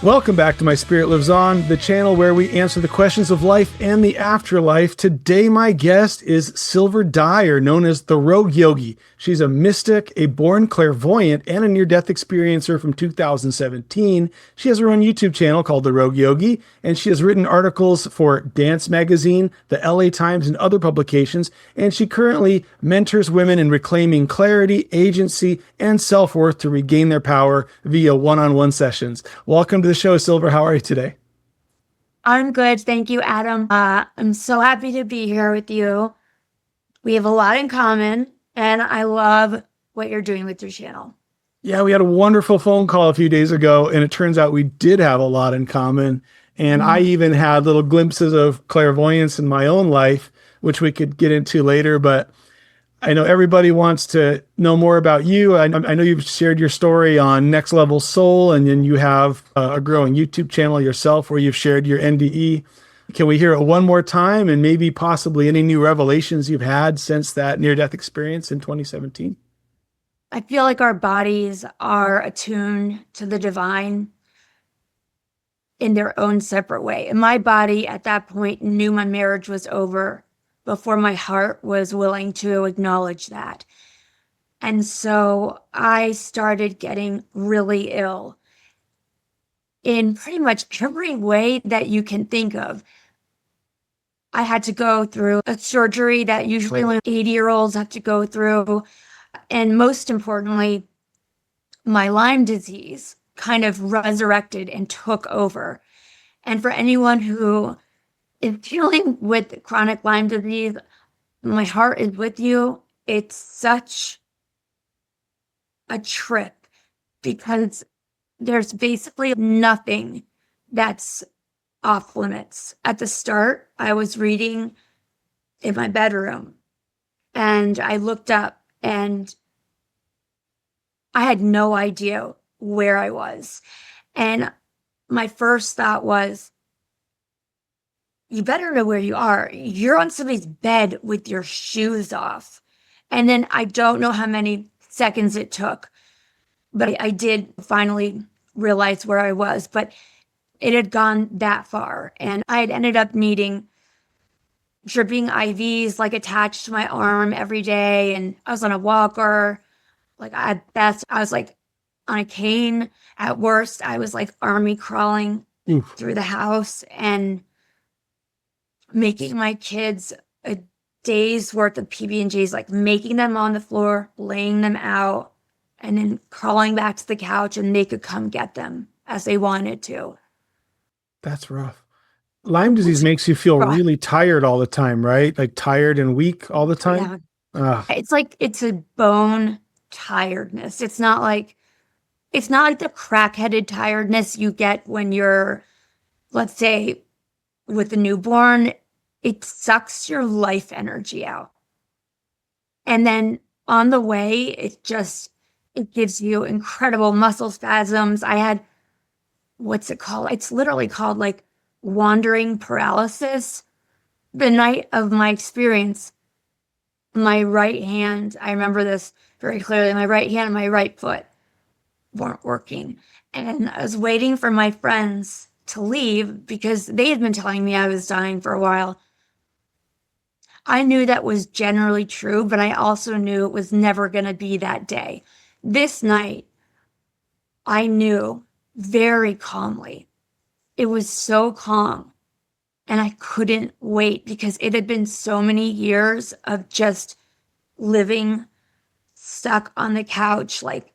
Welcome back to My Spirit Lives On, the channel where we answer the questions of life and the afterlife. Today, my guest is Silver Dyer, known as the Rogue Yogi. She's a mystic, a born clairvoyant, and a near-death experiencer from 2017. She has her own YouTube channel called The Rogue Yogi, and she has written articles for Dance Magazine, the LA Times, and other publications, and she currently mentors women in reclaiming clarity, agency, and self-worth to regain their power via one-on-one sessions. Welcome to the show, Silver. How are you today? I'm good. Thank you, Adam. I'm so happy to be here with you. We have a lot in common, and I love what you're doing with your channel. Yeah, we had a wonderful phone call a few days ago, and it turns out we did have a lot in common. And I even had little glimpses of clairvoyance in my own life, which we could get into later. But I know everybody wants to know more about you. I know you've shared your story on Next Level Soul, and then you have a growing YouTube channel yourself where you've shared your NDE. Can we hear it one more time, and maybe possibly any new revelations you've had since that near-death experience in 2017? I feel like our bodies are attuned to the divine in their own separate way. And my body at that point knew my marriage was over before my heart was willing to acknowledge that. And so I started getting really ill in pretty much every way that you can think of. I had to go through a surgery that usually only 80-year-olds have to go through. And most importantly, my Lyme disease kind of resurrected and took over. And for anyone who is dealing with chronic Lyme disease, my heart is with you. It's such a trip because there's basically nothing that's off limits. At the start, I was reading in my bedroom and I looked up and I had no idea where I was. And my first thought was, you better know where you are. You're on somebody's bed with your shoes off. And then I don't know how many seconds it took, but I did finally realize where I was. But it had gone that far. And I had ended up needing dripping IVs like attached to my arm every day. And I was on a walker. Like at best, I was like on a cane. At worst, I was like army crawling through the house and making my kids a day's worth of PB&Js, like making them on the floor, laying them out, and then crawling back to the couch and they could come get them as they wanted to. That's rough. Lyme disease makes you feel really tired all the time, right? Like tired and weak all the time? Yeah. It's like, it's a bone tiredness. It's not like the crack-headed tiredness you get when you're, let's say, with a newborn. It sucks your life energy out. And then on the way, it gives you incredible muscle spasms. I had, what's it called? It's literally called like wandering paralysis. The night of my experience, my right hand, I remember this very clearly, my right hand and my right foot weren't working. And I was waiting for my friends to leave because they had been telling me I was dying for a while. I knew that was generally true, but I also knew it was never going to be that day. This night, I knew very calmly. It was so calm, and I couldn't wait because it had been so many years of just living stuck on the couch, like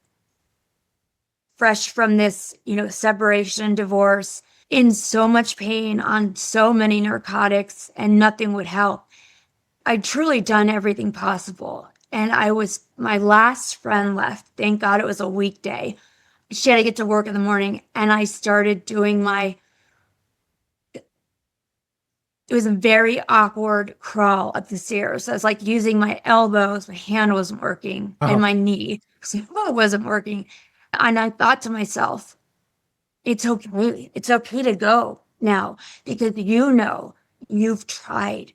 fresh from this, separation, divorce, in so much pain, on so many narcotics, and nothing would help. I'd truly done everything possible. And my last friend left. Thank God it was a weekday. She had to get to work in the morning. And I started doing it was a very awkward crawl up the stairs. I was like using my elbows. My hand wasn't working. And my knee wasn't working. And I thought to myself, it's okay. It's okay to go now because you've tried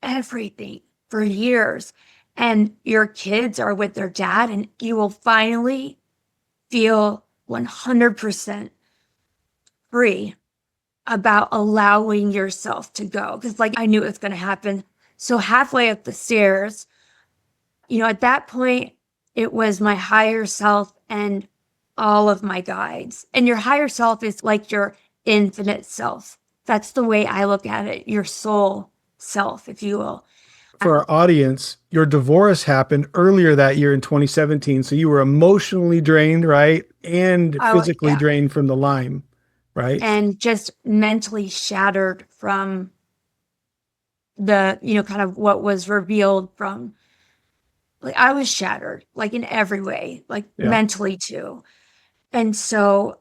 everything for years and your kids are with their dad and you will finally feel 100% free about allowing yourself to go. Because like I knew it was going to happen. So halfway up the stairs, at that point, it was my higher self and all of my guides. And your higher self is like your infinite self. That's the way I look at it, your soul self, if you will. For our audience, your divorce happened earlier that year in 2017. So you were emotionally drained, right? And Oh, physically yeah. drained from the Lyme, right? And just mentally shattered from the, kind of what was revealed from, like, I was shattered, like in every way, like Yeah. mentally too. And so,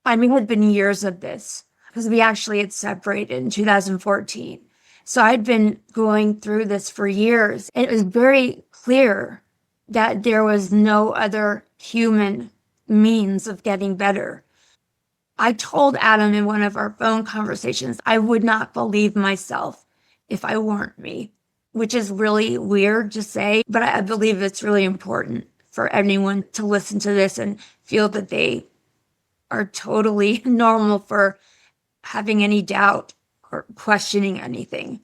I mean, it had been years of this because we actually had separated in 2014. So I'd been going through this for years. And it was very clear that there was no other human means of getting better. I told Adam in one of our phone conversations, I would not believe myself if I weren't me, which is really weird to say, but I believe it's really important for anyone to listen to this and feel that they are totally normal for having any doubt or questioning anything.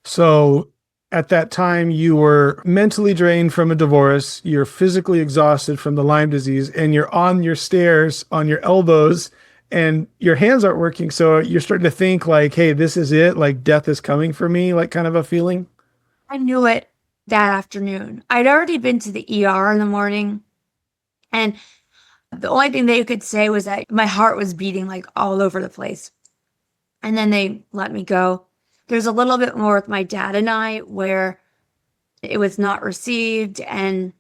So at that time, you were mentally drained from a divorce, you're physically exhausted from the Lyme disease, and you're on your stairs on your elbows and your hands aren't working. So you're starting to think like, hey, this is it. Like death is coming for me, like kind of a feeling. I knew it that afternoon. I'd already been to the ER in the morning, and the only thing they could say was that my heart was beating like all over the place. And then they let me go. There's a little bit more with my dad and I where it was not received. And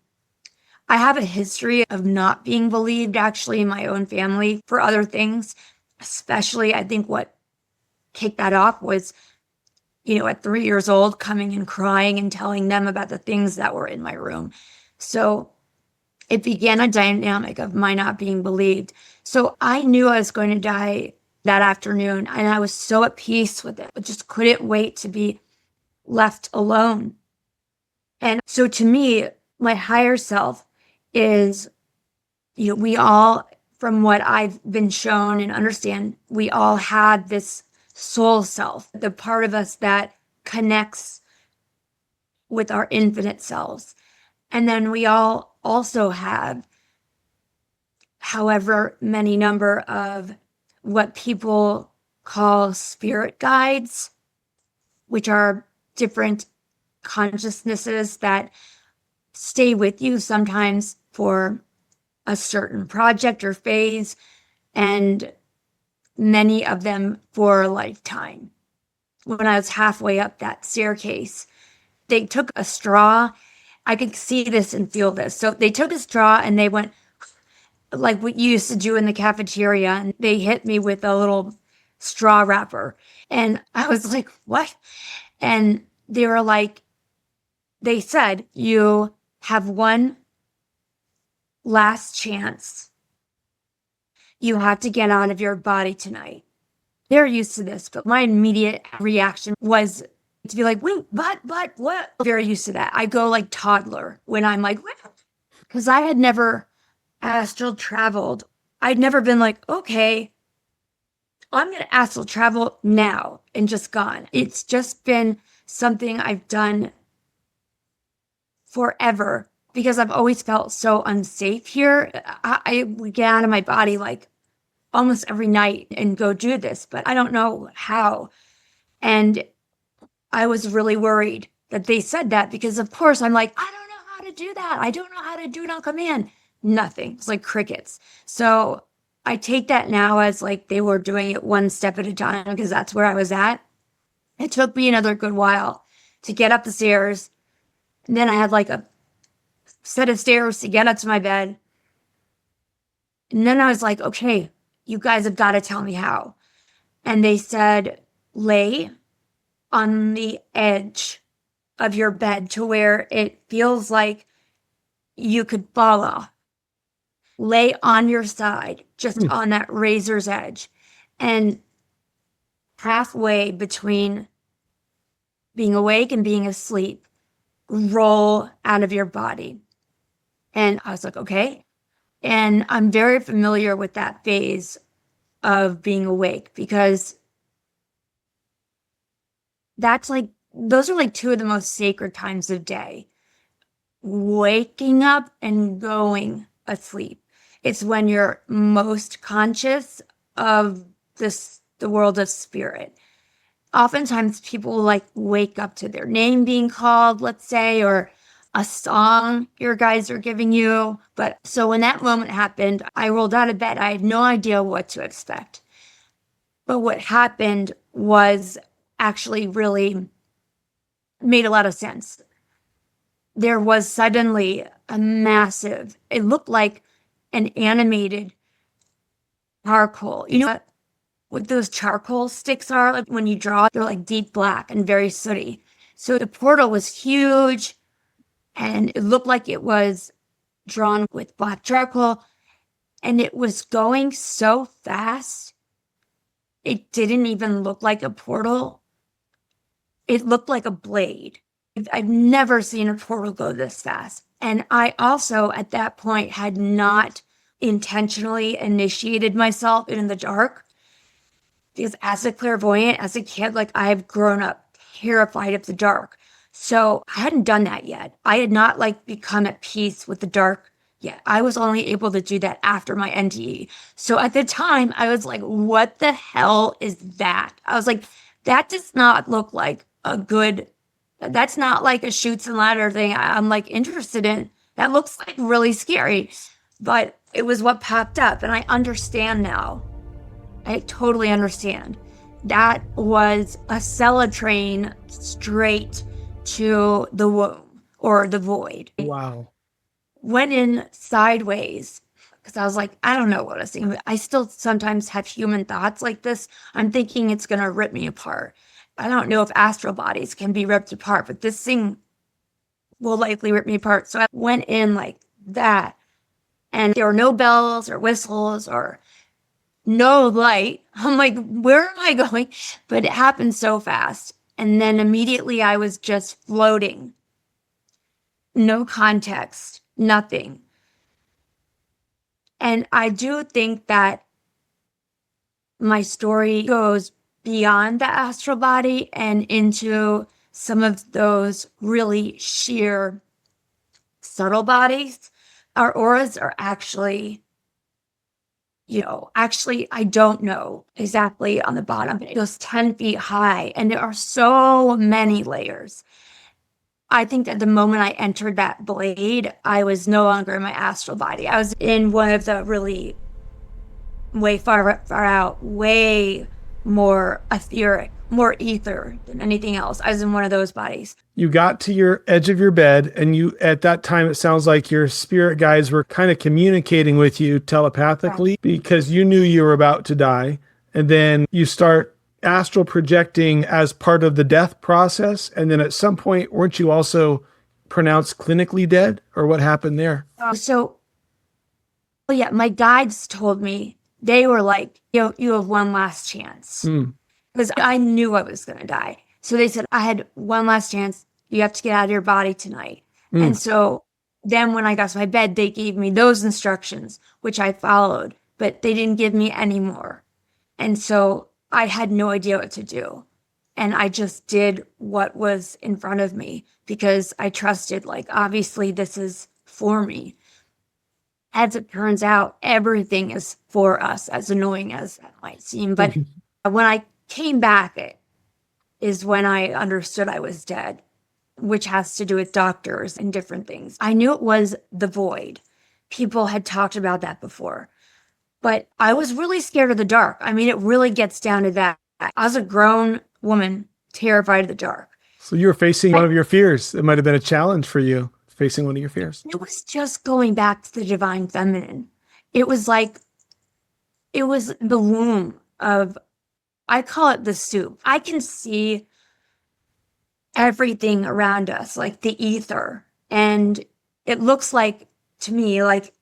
I have a history of not being believed actually in my own family for other things. Especially, I think what kicked that off was, at 3 years old, coming and crying and telling them about the things that were in my room. So it began a dynamic of my not being believed. So I knew I was going to die that afternoon, and I was so at peace with it. I just couldn't wait to be left alone. And so to me, my higher self is, we all, from what I've been shown and understand, we all have this soul self, the part of us that connects with our infinite selves. And then we all also have however many number of what people call spirit guides, which are different consciousnesses that stay with you sometimes for a certain project or phase, and many of them for a lifetime. When I was halfway up that staircase, they took a straw. I could see this and feel this. So they took a straw and they went like what you used to do in the cafeteria, and they hit me with a little straw wrapper. And I was like, what? And they were like, they said, you have one last chance. You have to get out of your body tonight. They're used to this, but my immediate reaction was to be like, wait, what? Very used to that. I go like toddler when I'm like, what? Because I had never astral traveled. I'd never been like, okay, I'm going to astral travel now and just gone. It's just been something I've done forever because I've always felt so unsafe here. I would get out of my body like almost every night and go do this, but I don't know how. And I was really worried that they said that because, of course, I'm like, I don't know how to do that. I don't know how to do it on command. Nothing. It's like crickets. So I take that now as like they were doing it one step at a time because that's where I was at. It took me another good while to get up the stairs. And then I had like a set of stairs to get up to my bed. And then I was like, okay, you guys have got to tell me how. And they said, lay on the edge of your bed to where it feels like you could fall off. Lay on your side, just on that razor's edge. And halfway between being awake and being asleep, roll out of your body. And I was like, okay. And I'm very familiar with that phase of being awake because those are like two of the most sacred times of day. Waking up and going asleep. It's when you're most conscious of the world of spirit. Oftentimes people will like wake up to their name being called, let's say, or a song your guides are giving you. But so when that moment happened, I rolled out of bed. I had no idea what to expect. But what happened was actually really made a lot of sense. There was suddenly a massive, it looked like an animated charcoal. You know what those charcoal sticks are? Like when you draw, they're like deep black and very sooty. So the portal was huge and it looked like it was drawn with black charcoal and it was going so fast. It didn't even look like a portal. It looked like a blade. I've never seen a portal go this fast. And I also, at that point, had not intentionally initiated myself in the dark. Because as a clairvoyant, as a kid, like I've grown up terrified of the dark. So I hadn't done that yet. I had not like become at peace with the dark yet. I was only able to do that after my NDE. So at the time, I was like, what the hell is that? I was like, that does not look like that's not like a shoots and ladder thing I'm like interested in. That looks like really scary. But it was what popped up. And I understand now. I totally understand. That was a train straight to the womb or the void. Wow. Went in sideways because I was like, I don't know what I was thinking. I still sometimes have human thoughts like this. I'm thinking it's going to rip me apart. I don't know if astral bodies can be ripped apart, but this thing will likely rip me apart. So I went in like that. And there were no bells or whistles or no light. I'm like, where am I going? But it happened so fast. And then immediately I was just floating. No context, nothing. And I do think that my story goes beyond the astral body and into some of those really sheer subtle bodies. Our auras are actually, I don't know exactly on the bottom, but it goes 10 feet high and there are so many layers. I think that the moment I entered that blade, I was no longer in my astral body. I was in one of the really way far out, way more etheric, more ether than anything else. I was in one of those bodies. You got to your edge of your bed, and at that time, it sounds like your spirit guides were kind of communicating with you telepathically because you knew you were about to die. And then you start astral projecting as part of the death process. And then at some point, weren't you also pronounced clinically dead, or what happened there? Yeah, my guides told me, they were like, you have one last chance. Because I knew I was going to die. So they said, I had one last chance. You have to get out of your body tonight. And so then when I got to my bed, they gave me those instructions, which I followed, but they didn't give me any more. And so I had no idea what to do. And I just did what was in front of me because I trusted, like, obviously this is for me. As it turns out, everything is for us, as annoying as that might seem. But when I came back, it is when I understood I was dead, which has to do with doctors and different things. I knew it was the void. People had talked about that before. But I was really scared of the dark. I mean, it really gets down to that. I was a grown woman, terrified of the dark. So you were facing one of your fears. It might have been a challenge for you, facing one of your fears. It was just going back to the divine feminine. It was like, it was the womb of, I call it the soup. I can see everything around us, like the ether. And it looks like, to me, like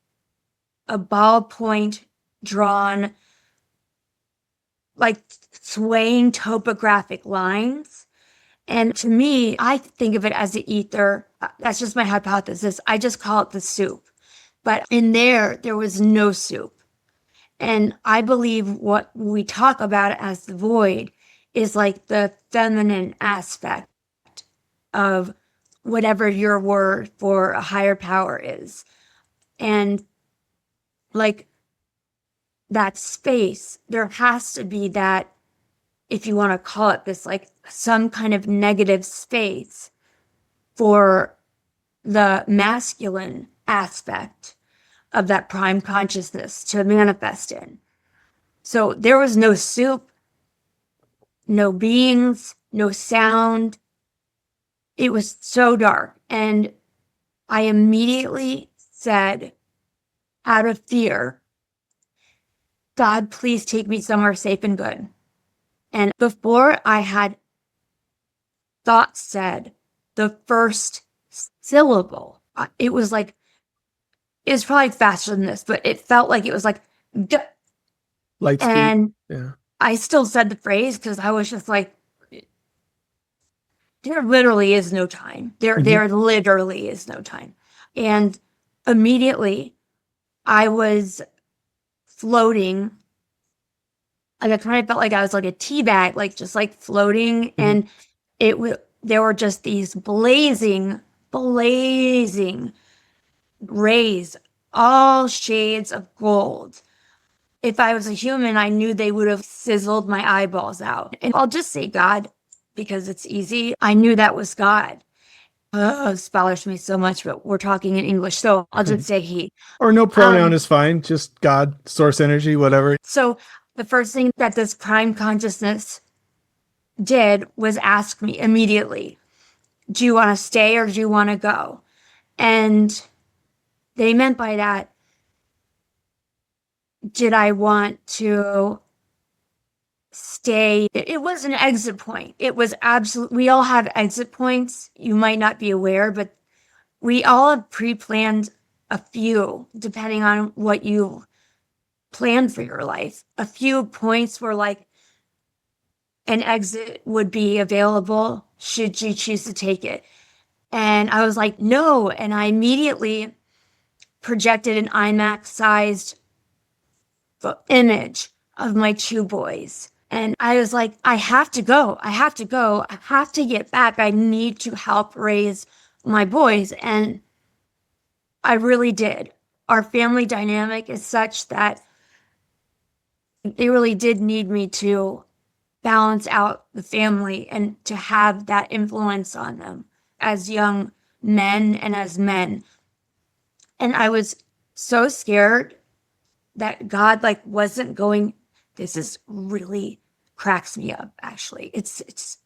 a ballpoint drawn, like swaying topographic lines. And to me, I think of it as the ether. That's just my hypothesis. I just call it the soup But in there was no soup. And I believe what we talk about as the void is like the feminine aspect of whatever your word for a higher power is. And like that space, there has to be that, if you want to call it this, like some kind of negative space for the masculine aspect of that prime consciousness to manifest in. So there was no soup, no beings, no sound. It was so dark. And I immediately said, out of fear, God, please take me somewhere safe and good. And before I had thought said the first syllable, it was like, it was probably faster than this, but it felt like it was like, light speed. And yeah. I still said the phrase because I was just like, there literally is no time. There literally is no time. And immediately I was floating. Like I kind of felt like I was like a tea bag, like just like floating. And there were just these blazing rays, all shades of gold. If I was a human, I knew they would have sizzled my eyeballs out. And I'll just say God, because it's easy. I knew that was God. This bothers me so much, but we're talking in English, so I'll just say he. Or no pronoun is fine, just God, source energy, whatever. So the first thing that this prime consciousness did was ask me immediately, do you want to stay or do you want to go? And they meant by that, did I want to stay? It was an exit point. It was absolutely, we all have exit points. You might not be aware, but we all have pre-planned a few, depending on what you plan for your life. A few points where like an exit would be available should you choose to take it. And I was like, no. And I immediately projected an IMAX-sized image of my two boys. And I was like, I have to go. I have to go. I have to get back. I need to help raise my boys. And I really did. Our family dynamic is such that they really did need me to balance out the family and to have that influence on them as young men and as men. And I was so scared that God like wasn't going, this is really cracks me up, actually. It's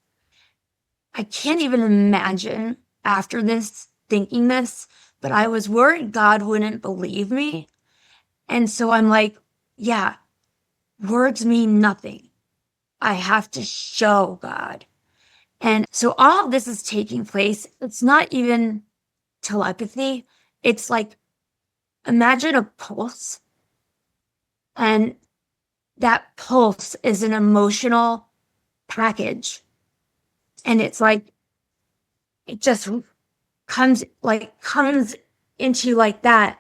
I can't even imagine after this thinking this, but I was worried God wouldn't believe me. And so I'm like, yeah, words mean nothing. I have to show God. And so all of this is taking place. It's not even telepathy. It's like, imagine a pulse. And that pulse is an emotional package. And it's like, it just comes into like that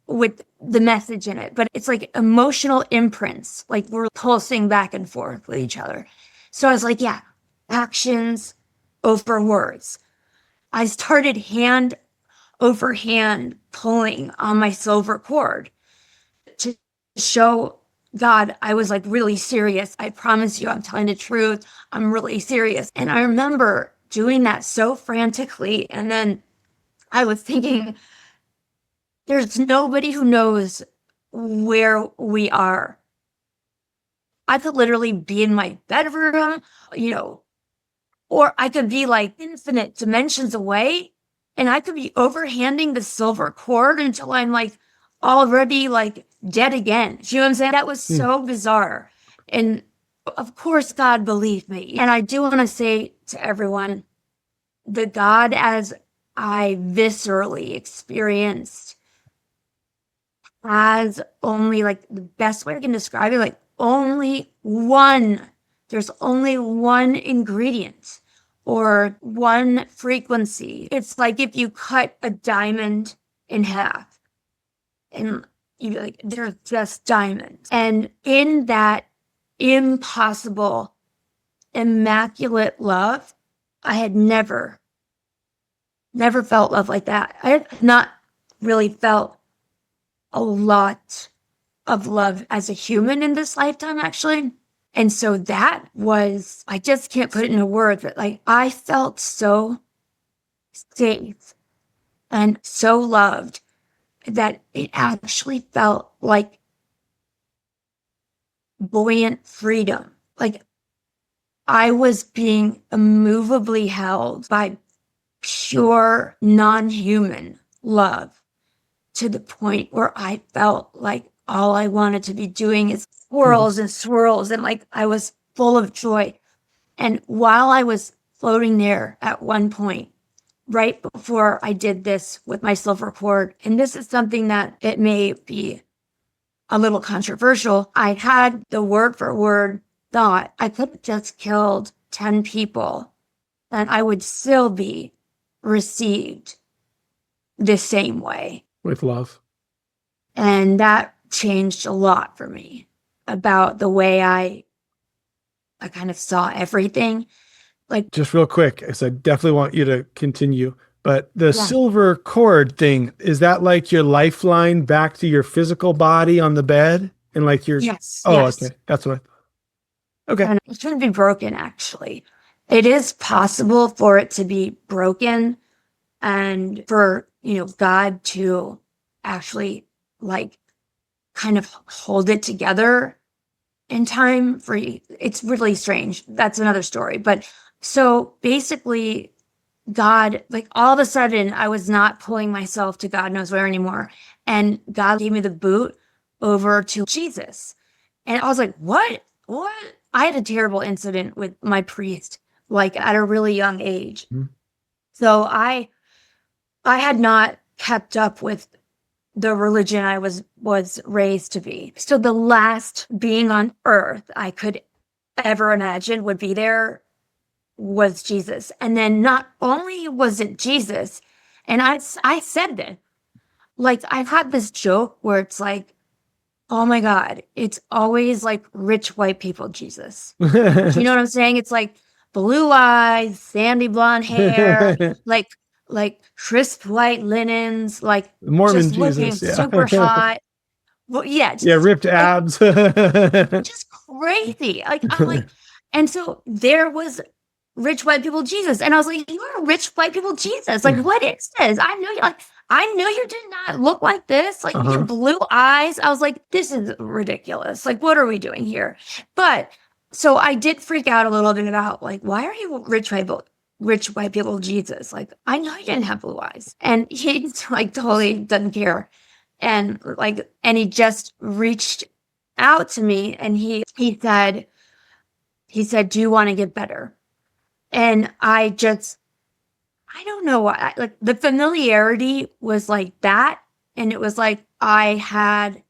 with the message in it. But it's like emotional imprints, like we're pulsing back and forth with each other. So I was like, yeah, actions over words. I started hand over hand pulling on my silver cord to show God I was like really serious. I promise you, I'm telling the truth. I'm really serious. And I remember doing that so frantically. And then I was thinking, there's nobody who knows where we are. I could literally be in my bedroom, or I could be like infinite dimensions away, and I could be overhanding the silver cord until I'm like already like dead again. Do you know what I'm saying? That was so bizarre. And of course, God believed me. And I do want to say to everyone, the God as I viscerally experienced has only, like, the best way I can describe it, like there's only one ingredient or one frequency. It's like if you cut a diamond in half, and you're like, they're just diamonds. And in that impossible, immaculate love, I had never felt love like that. I had not really felt a lot of love as a human in this lifetime, actually. And so that was, I just can't put it into words, but like I felt so safe and so loved that it actually felt like buoyant freedom. Like I was being immovably held by pure non-human love to the point where I felt like all I wanted to be doing is swirls and swirls, and like I was full of joy. And while I was floating there at one point, right before I did this with my silver cord, and this is something that it may be a little controversial, I had the word for word thought I could have just killed 10 people and I would still be received the same way. With love. And that changed a lot for me about the way I kind of saw everything. Like, just real quick, because I definitely want you to continue. But the Yeah. silver cord thing, is that like your lifeline back to your physical body on the bed? And like your yes. Oh, yes. okay. That's what I thought. Okay. And it shouldn't be broken, actually. It is possible for it to be broken and for, God to actually like kind of hold it together in time for you. It's really strange. That's another story. But so basically, God, like all of a sudden, I was not pulling myself to God knows where anymore. And God gave me the boot over to Jesus. And I was like, what? What? I had a terrible incident with my priest, like at a really young age. Mhm. So I had not kept up with the religion I was raised to be. So the last being on earth I could ever imagine would be there was Jesus. And then not only was it Jesus, and I said that, like I've had this joke where it's like, oh my God, it's always like rich white people Jesus. You know what I'm saying? It's like blue eyes, sandy blonde hair, like crisp white linens, like Mormon just looking Jesus, yeah. super hot. Well, yeah, Yeah, ripped like, abs. just crazy. Like I'm like, and so there was rich white people Jesus, and I was like, you are rich white people Jesus. Like, what is this? I know you did not look like this. Like your blue eyes. I was like, this is ridiculous. Like, what are we doing here? But so I did freak out a little bit about like, why are you rich white people Jesus? Like, I know you didn't have blue eyes. And he like totally doesn't care. And he just reached out to me and he said, do you want to get better? And I don't know why, like the familiarity was like that. And it was like, I had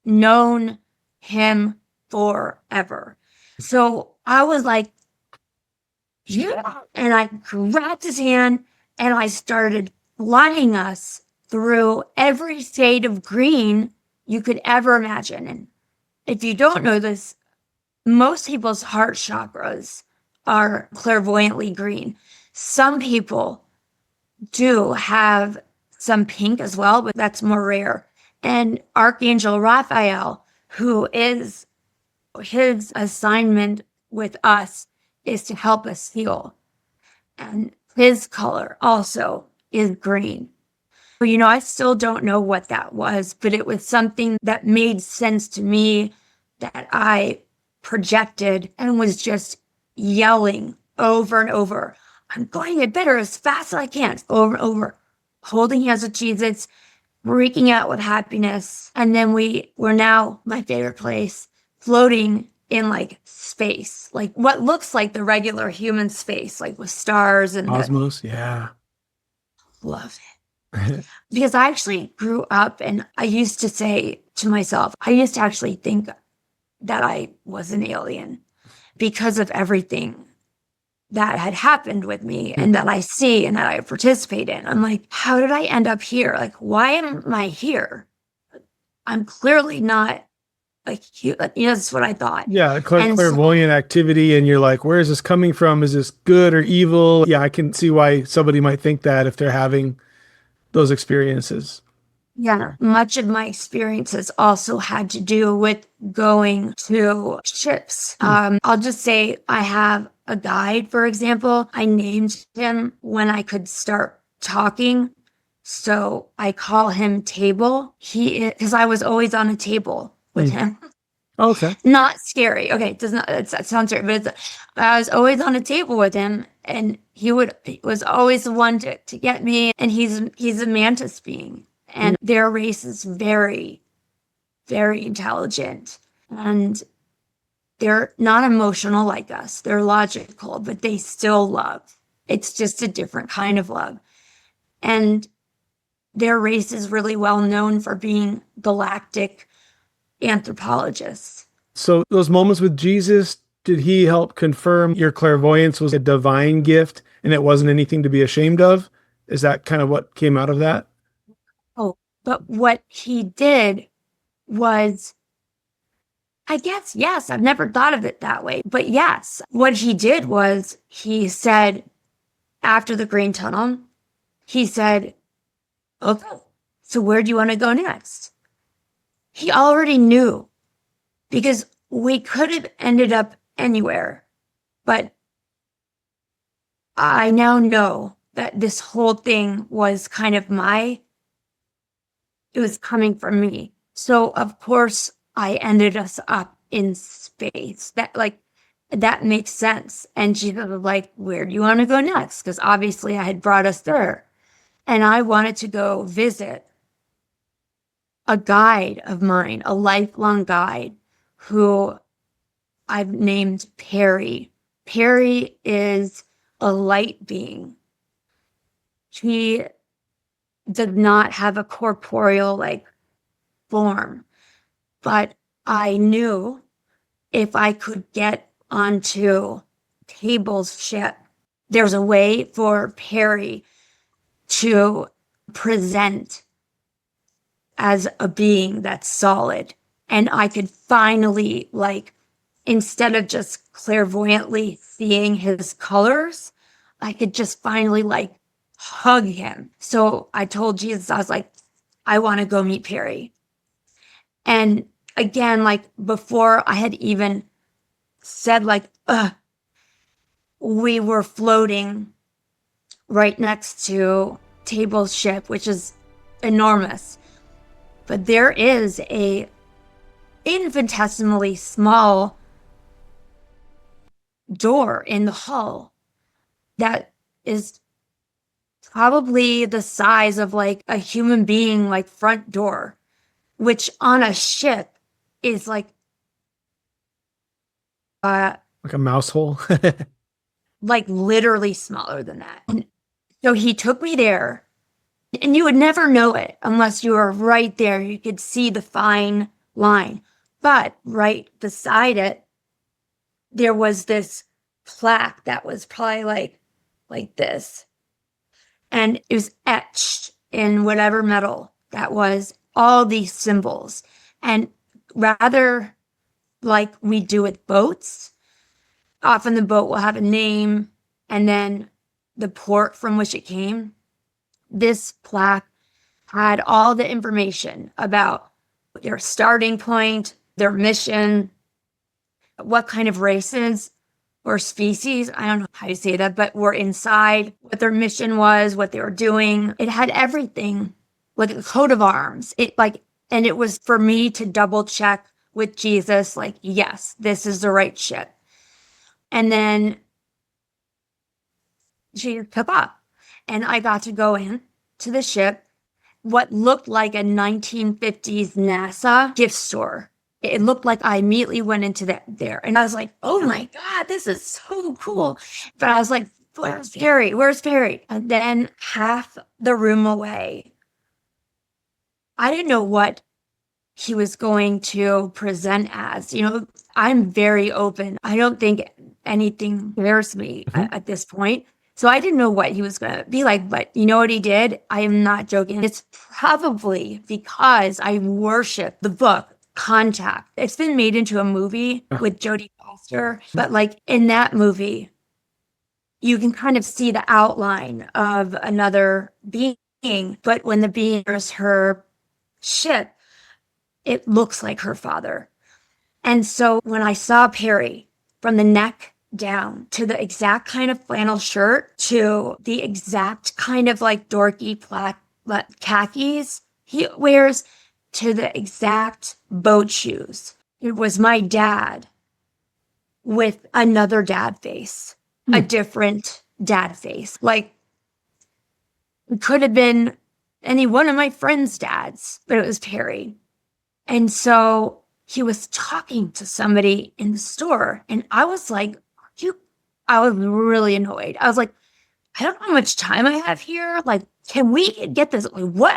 known him forever. So I was like, yeah. And I grabbed his hand and I started flying us through every shade of green you could ever imagine. And if you don't know this, most people's heart chakras are clairvoyantly green. Some people do have some pink as well, but that's more rare. And Archangel Raphael, who is his assignment with us is to help us heal. And his color also is green. I still don't know what that was, but it was something that made sense to me that I projected and was just yelling over and over. I'm going to get better as fast as I can, over and over, holding hands with Jesus, freaking out with happiness. And then we're now my favorite place, floating in like space, like what looks like the regular human space, like with stars and Cosmos, yeah. Love it. Because I actually grew up and I used to say to myself, I used to actually think that I was an alien because of everything that had happened with me and that I see and that I participate in. I'm like, how did I end up here? Like, why am I here? I'm clearly not like, that's what I thought. Yeah, And so, clairvoyant activity, and you're like, where is this coming from? Is this good or evil? Yeah, I can see why somebody might think that if they're having those experiences. yeah, much of my experiences also had to do with going to ships. I'll just say I have a guide, for example. I named him when I could start talking. So I call him Table. Because I was always on a table with him. Okay. Not scary. Okay, it does not. That sounds scary, but I was always on a table with him, and he was always the one to get me. And he's a mantis being, and their race is very, very intelligent, and they're not emotional like us. They're logical, but they still love. It's just a different kind of love, and their race is really well known for being galactic anthropologists. So those moments with Jesus, did he help confirm your clairvoyance was a divine gift and it wasn't anything to be ashamed of? Is that kind of what came out of that? Oh, but what he did was, I guess, yes, I've never thought of it that way. But yes, what he did was he said, after the green tunnel, he said, okay, so where do you want to go next? He already knew because we could have ended up anywhere. But I now know that this whole thing was kind of it was coming from me. So of course I ended us up in space. That makes sense. And she was like, where do you want to go next? Because obviously I had brought us there. And I wanted to go visit a guide of mine, a lifelong guide who I've named Perry. Perry is a light being. He does not have a corporeal form, but I knew if I could get onto Table's ship, there's a way for Perry to present as a being that's solid. And I could finally, instead of just clairvoyantly seeing his colors, I could just finally hug him. So I told Jesus, I was like, I want to go meet Perry. And again, before I had even said we were floating right next to Table's ship, which is enormous. But there is a infinitesimally small door in the hull that is probably the size of a human being front door, which on a ship is Like a mouse hole. literally smaller than that. And so he took me there, and you would never know it unless you were right there. You could see the fine line. But right beside it, there was this plaque that was probably like this. And it was etched in whatever metal that was, all these symbols. And rather like we do with boats, often the boat will have a name and then the port from which it came. This plaque had all the information about their starting point, their mission, what kind of races or species, I don't know how you say that, but were inside, what their mission was, what they were doing. It had everything, like a coat of arms. And it was for me to double check with Jesus, yes, this is the right ship. And then she took off, and I got to go in to the ship, what looked like a 1950s NASA gift store. It looked like I immediately went into there. And I was like, oh my God, this is so cool. But I was like, where's Perry? Where's Perry? And then half the room away, I didn't know what he was going to present as. I'm very open. I don't think anything scares me at this point. So I didn't know what he was going to be like, but you know what he did? I am not joking. It's probably because I worship the book Contact. It's been made into a movie with Jodie Foster, but like in that movie, you can kind of see the outline of another being, but when the being enters her ship, it looks like her father. And so when I saw Perry from the neck down to the exact kind of flannel shirt to the exact kind of like dorky black khakis he wears to the exact boat shoes, it was my dad with another dad face, a different dad face. Like it could have been any one of my friends' dads, but it was Perry. And so he was talking to somebody in the store, and I was like, I was really annoyed. I was like, I don't know how much time I have here. Like, can we get this? Like, what?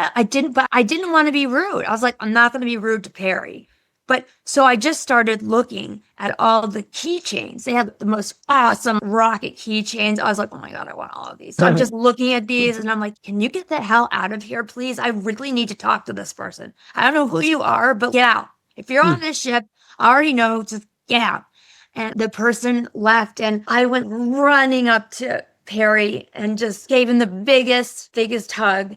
But I didn't want to be rude. I was like, I'm not going to be rude to Perry. But so I just started looking at all the keychains. They had the most awesome rocket keychains. I was like, oh my God, I want all of these. So I'm just looking at these and I'm like, can you get the hell out of here, please? I really need to talk to this person. I don't know who you are, but get out. If you're on this ship, I already know, just get out. And the person left and I went running up to Perry and just gave him the biggest hug.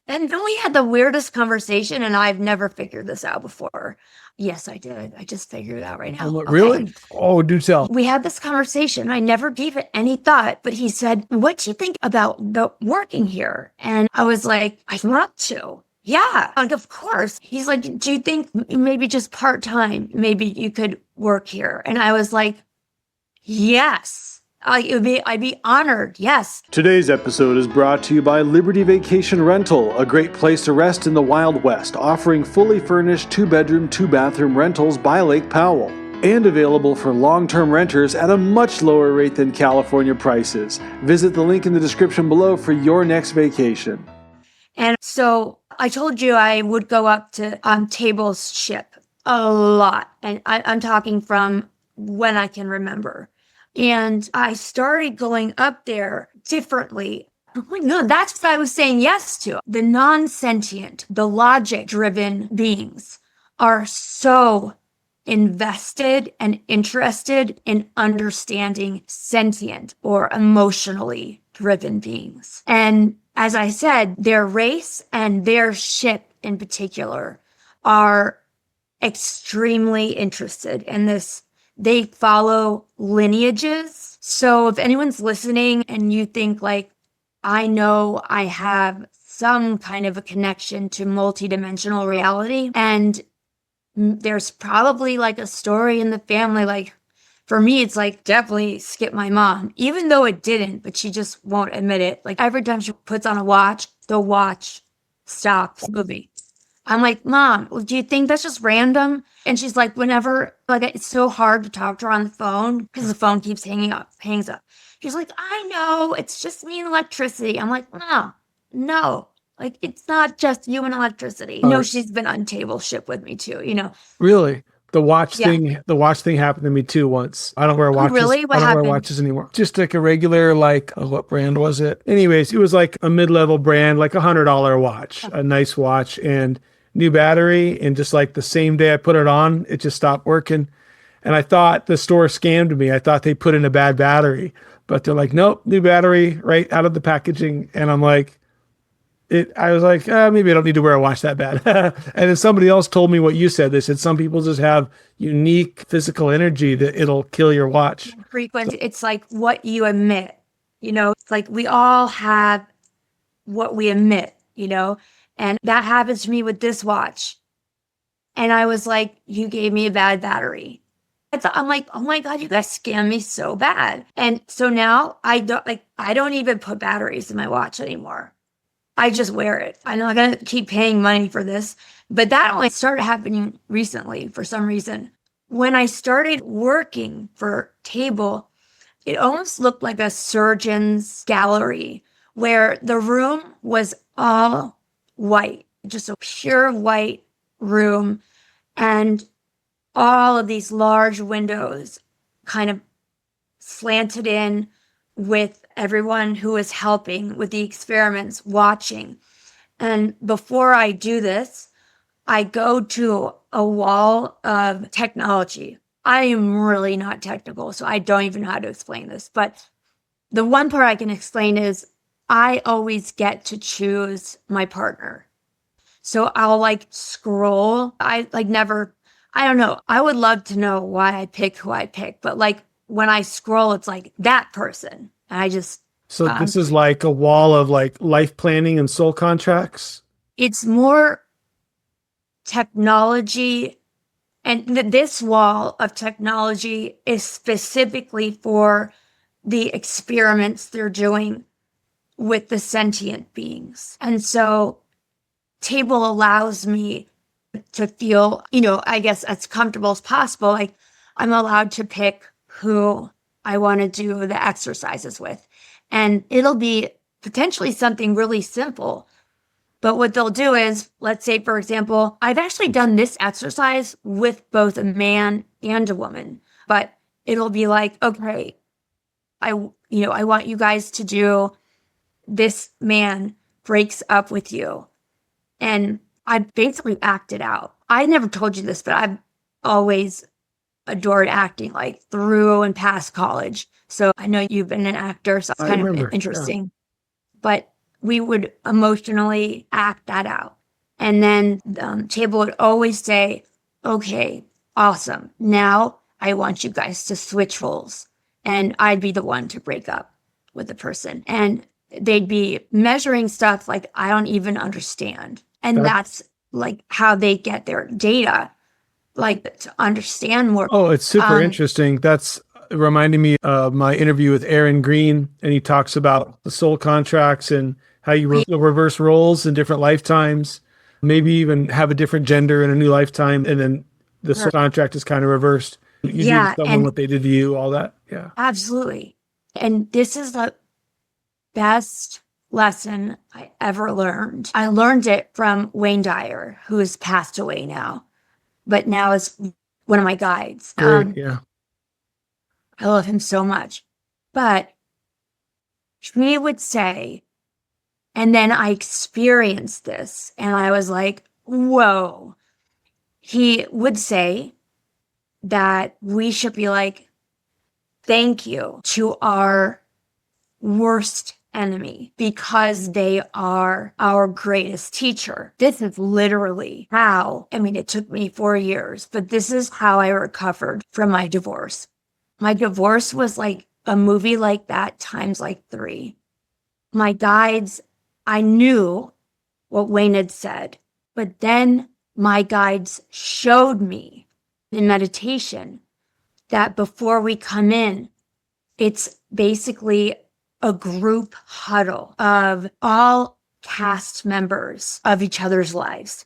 And then we had the weirdest conversation, and I've never figured this out before. Yes, I did. I just figured it out right now. Really? Okay. Oh, do tell. We had this conversation. I never gave it any thought, but he said, what do you think about the working here? And I was like, I want to. Yeah, like, of course. He's like, do you think maybe just part-time, maybe you could work here? And I was like, yes. I'd be honored, yes. Today's episode is brought to you by Liberty Vacation Rental, a great place to rest in the Wild West, offering fully furnished 2-bedroom, 2-bathroom rentals by Lake Powell, and available for long-term renters at a much lower rate than California prices. Visit the link in the description below for your next vacation. And so I told you I would go up to Table's ship a lot, and I'm talking from when I can remember. And I started going up there differently. Oh my God, that's what I was saying yes to. The non-sentient, the logic-driven beings are so invested and interested in understanding sentient or emotionally driven beings. And as I said, their race and their ship in particular are extremely interested in this. They follow lineages. So if anyone's listening and you think like, I know I have some kind of a connection to multidimensional reality, and there's probably like a story in the family, like for me, it's like definitely skip my mom, even though it didn't, but she just won't admit it. Like every time she puts on a watch, the watch stops moving. I'm like, Mom, do you think that's just random? And she's like, whenever, like, it's so hard to talk to her on the phone because the phone keeps hangs up. She's like, I know, it's just me and electricity. I'm like, no, like, it's not just you and electricity. You know, she's been on Table ship with me too, you know. Really? The watch thing happened to me too once. I don't wear watches. Really? What happened? I don't wear watches anymore. Just like a regular, like, what brand was it? Anyways, it was like a mid-level brand, like $100 watch, a nice watch, and new battery. And just like the same day I put it on, it just stopped working. And I thought the store scammed me. I thought they put in a bad battery, but they're like, nope, new battery right out of the packaging. And I'm like, I was like, maybe I don't need to wear a watch that bad. And then somebody else told me what you said. They said some people just have unique physical energy that it'll kill your watch. Frequency. It's like what you emit, you know, it's like we all have what we emit, you know, and that happens to me with this watch. And I was like, you gave me a bad battery. I'm like, oh my God, you guys scammed me so bad. And so now I don't even put batteries in my watch anymore. I just wear it. I'm not going to keep paying money for this, but that only started happening recently for some reason. When I started working for Table, it almost looked like a surgeon's gallery where the room was all white, just a pure white room, and all of these large windows kind of slanted in with everyone who is helping with the experiments watching. And before I do this, I go to a wall of technology. I am really not technical, so I don't even know how to explain this. But the one part I can explain is I always get to choose my partner. So I'll like scroll. I like never, I don't know. I would love to know why I pick who I pick, but like when I scroll, it's like that person. And I just, So this is like a wall of like life planning and soul contracts. it's more technology. And this wall of technology is specifically for the experiments they're doing with the sentient beings. And so table allows me to feel, I guess as comfortable as possible. Like I'm allowed to pick who I want to do the exercises with. And it'll be potentially something really simple. But what they'll do is, let's say, for example, I've actually done this exercise with both a man and a woman, but it'll be like, okay, I want you guys to do this man breaks up with you. And I basically acted out. I never told you this, but I've always adored acting, like through and past college. So I know you've been an actor, so it's kind of interesting. Yeah. But we would emotionally act that out. And then Table would always say, okay, awesome. Now I want you guys to switch roles. And I'd be the one to break up with the person. And they'd be measuring stuff like I don't even understand. And that's like how they get their data, like to understand more. Oh, it's super interesting. That's reminding me of my interview with Aaron Green, and he talks about the soul contracts and how you reverse roles in different lifetimes, maybe even have a different gender in a new lifetime, and then the soul contract is kind of reversed. You do to someone what they did to you, all that. Yeah, absolutely. And this is the best lesson I ever learned. I learned it from Wayne Dyer, who has passed away now, but now is one of my guides. Great, yeah. I love him so much. But he would say, and then I experienced this, and I was like, whoa. He would say that we should be like, thank you to our worst enemy because they are our greatest teacher. This is literally how, it took me 4 years, but this is how I recovered from my divorce. My divorce was like a movie like that times like 3. My guides, I knew what Wayne had said, but then my guides showed me in meditation that before we come in, it's basically a group huddle of all cast members of each other's lives.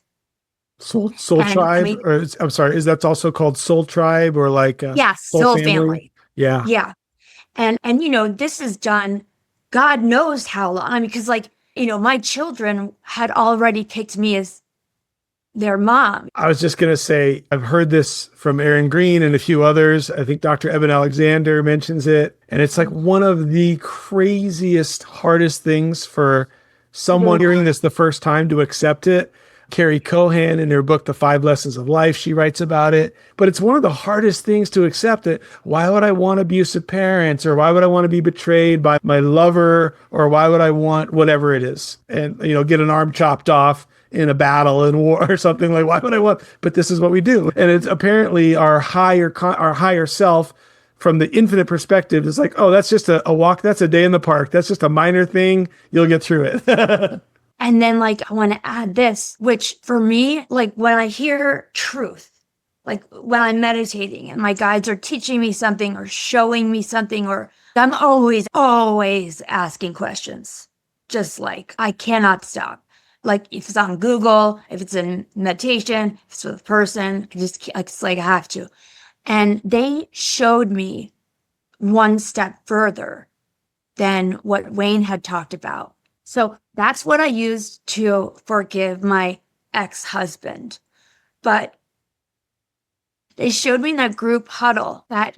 Soul tribe, I'm sorry, is that also called soul tribe or like soul family? Yeah. And this is done, God knows how long, because my children had already picked me as their mom. I was just going to say, I've heard this from Aaron Green and a few others. I think Dr. Eben Alexander mentions it. And it's like one of the craziest, hardest things for someone hearing this the first time to accept it. Carrie Cohan, in her book, The 5 Lessons of Life, she writes about it. But it's one of the hardest things to accept it. Why would I want abusive parents? Or why would I want to be betrayed by my lover? Or why would I want whatever it is? And, get an arm chopped off in a battle in war or something. Like, why would I want? But this is what we do. And it's apparently our higher self from the infinite perspective is like, oh, that's just a walk. That's a day in the park. That's just a minor thing. You'll get through it. And then I want to add this, which for me, when I hear truth, when I'm meditating and my guides are teaching me something or showing me something, or I'm always asking questions. Just I cannot stop. If it's on Google, if it's in meditation, if it's with a person, I have to. And they showed me one step further than what Wayne had talked about. So that's what I used to forgive my ex-husband. But they showed me in that group huddle that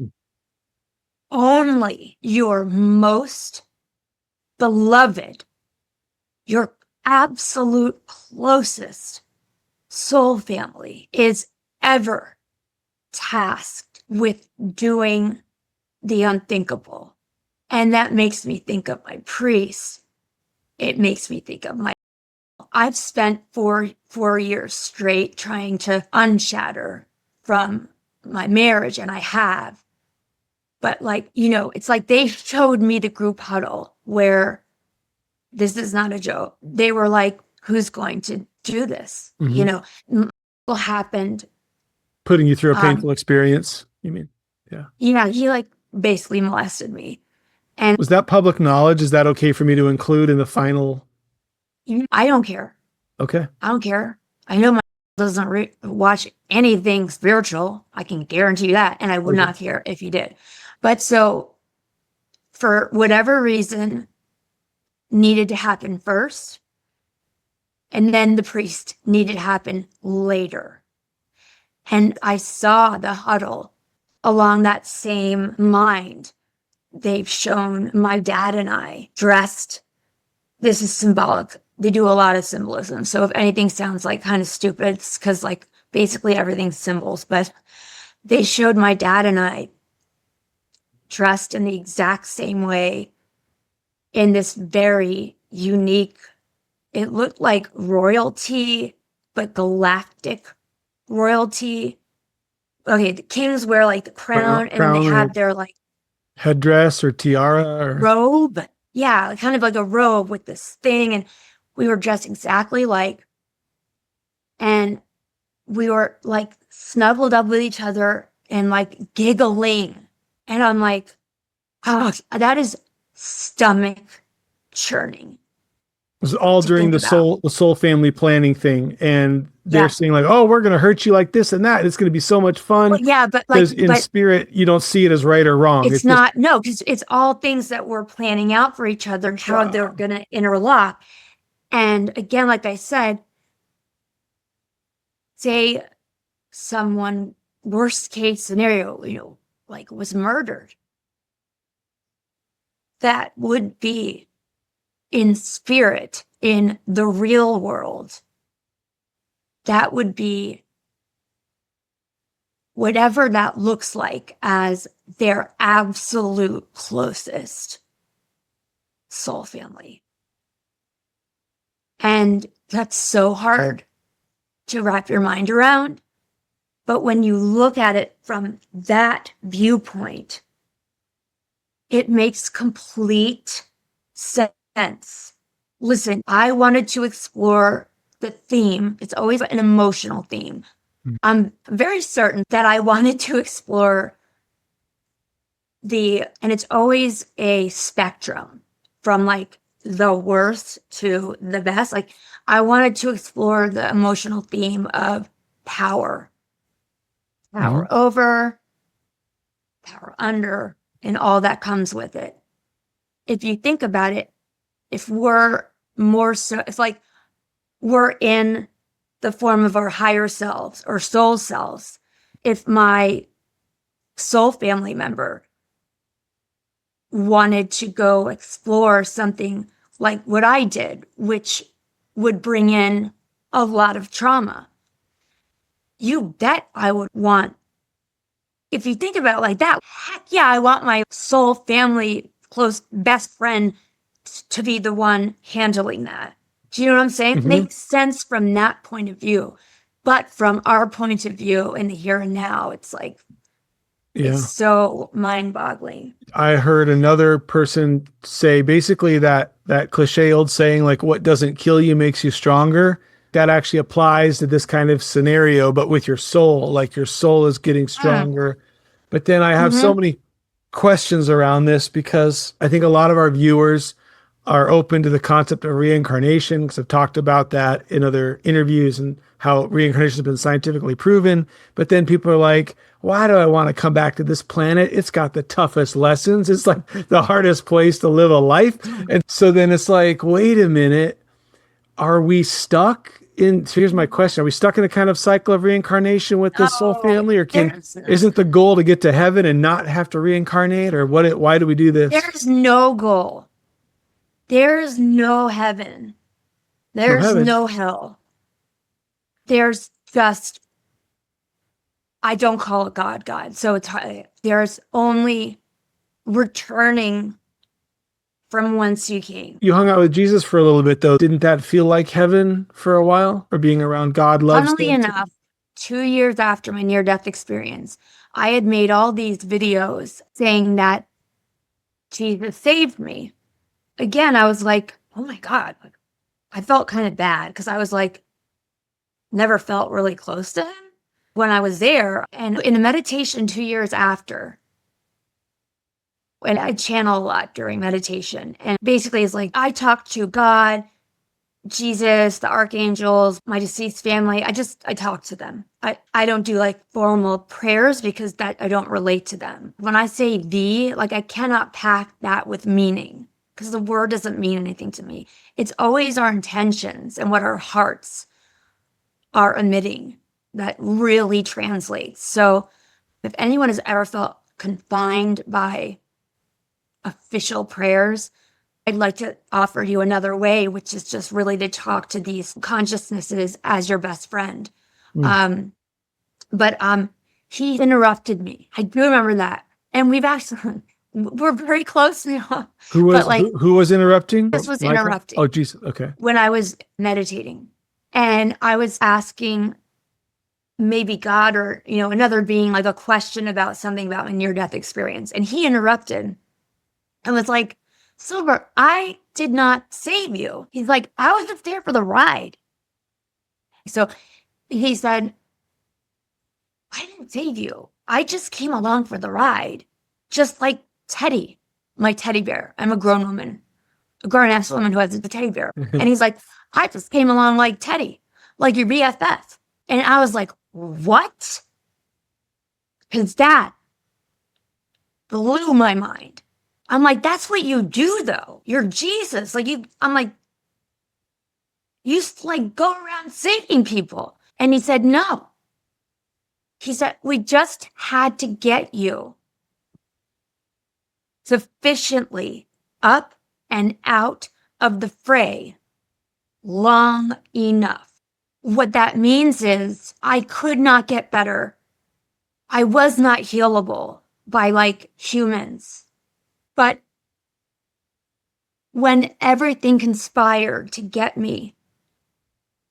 only your most beloved, your absolute closest soul family is ever tasked with doing the unthinkable. And that makes me think of my priest. It makes me think of my... I've spent four years straight trying to unshatter from my marriage, and I have. But like, it's like they showed me the group huddle where this is not a joke. They were like, who's going to do this? What happened? Putting you through a painful experience, you mean? Yeah. Yeah, he like basically molested me. And was that public knowledge? Is that okay for me to include in the final? I don't care. Okay. I don't care. I know my doesn't watch anything spiritual. I can guarantee you that. And I would not care if he did. But so for whatever reason needed to happen first, and then the priest needed to happen later. And I saw the huddle along that same mind. They've shown my dad and I dressed. This is symbolic. They do a lot of symbolism. So if anything sounds like kind of stupid, it's because like basically everything's symbols. But they showed my dad and I dressed in the exact same way in this very unique, it looked like royalty, but galactic royalty. Okay, the kings wear like the crown and they have their like headdress or tiara or robe. Yeah, kind of like a robe with this thing. And we were dressed exactly like, and we were like snuggled up with each other and like giggling. And I'm like, oh, that is stomach churning. It was all during the soul family planning thing. And they're saying like, oh, we're going to hurt you like this and that. It's going to be so much fun. Well, yeah, but like in spirit, you don't see it as right or wrong. It's not, no, because it's all things that we're planning out for each other and how they're going to interlock. And again, like I said, say someone, worst case scenario, like was murdered. That would be in spirit, in the real world. That would be whatever that looks like as their absolute closest soul family. And that's so hard to wrap your mind around. But when you look at it from that viewpoint, it makes complete sense. Listen, I wanted to explore the theme. It's always an emotional theme. I'm very certain that I wanted to explore and it's always a spectrum from like the worst to the best. Like I wanted to explore the emotional theme of power over, power under, and all that comes with it. If you think about it, if we're more so, it's like we're in the form of our higher selves or soul selves. If my soul family member wanted to go explore something like what I did, which would bring in a lot of trauma, you bet I would want, if you think about it like that, heck yeah, I want my soul family close best friend to be the one handling that. Do you know what I'm saying? It makes sense from that point of view. But from our point of view in the here and now, it's like, it's so mind-boggling. I heard another person say basically that cliche old saying, like, what doesn't kill you makes you stronger. That actually applies to this kind of scenario, but with your soul, like your soul is getting stronger. But then I have so many questions around this because I think a lot of our viewers are open to the concept of reincarnation because I've talked about that in other interviews and how reincarnation has been scientifically proven. But then people are like, why do I want to come back to this planet? It's got the toughest lessons. It's like the hardest place to live a life. And so then it's like, wait a minute, are we stuck in, so here's my question, are we stuck in a kind of cycle of reincarnation with this soul family, or isn't the goal to get to heaven and not have to reincarnate, or why do we do this? There's no goal. There's no heaven. There's heaven. no hell. There's just, I don't call it God. So there's only returning from whence you came. You hung out with Jesus for a little bit, though. Didn't that feel like heaven for a while? Or being around God loves? Funnily enough, 2 years after my near-death experience, I had made all these videos saying that Jesus saved me. Again, I was like, oh my God. I felt kind of bad because I was like, never felt really close to him when I was there. And in a meditation 2 years after, and I channel a lot during meditation. And basically it's like, I talk to God, Jesus, the archangels, my deceased family. I talk to them. I don't do like formal prayers because that I don't relate to them. When I say the, like I cannot pack that with meaning because the word doesn't mean anything to me. It's always our intentions and what our hearts are emitting that really translates. So if anyone has ever felt confined by official prayers, I'd like to offer you another way, which is just really to talk to these consciousnesses as your best friend. But he interrupted me. I do remember that. And we're very close now. Who was who was interrupting? This was Michael? interrupting. Oh, Jesus. Okay. When I was meditating. And I was asking maybe God or, another being like a question about something about my near-death experience. And he interrupted and was like, Silver, I did not save you. He's like, I was just there for the ride. So he said, I didn't save you. I just came along for the ride. Just like Teddy, my teddy bear. I'm a grown woman, a grown-ass woman who has a teddy bear. And he's like, I just came along like Teddy, like your BFF. And I was like, what? Because that blew my mind. I'm like, that's what you do though. You're Jesus. I'm like, you used to like go around saving people. And he said, no. He said, we just had to get you sufficiently up and out of the fray long enough. What that means is I could not get better. I was not healable by like humans. But when everything conspired to get me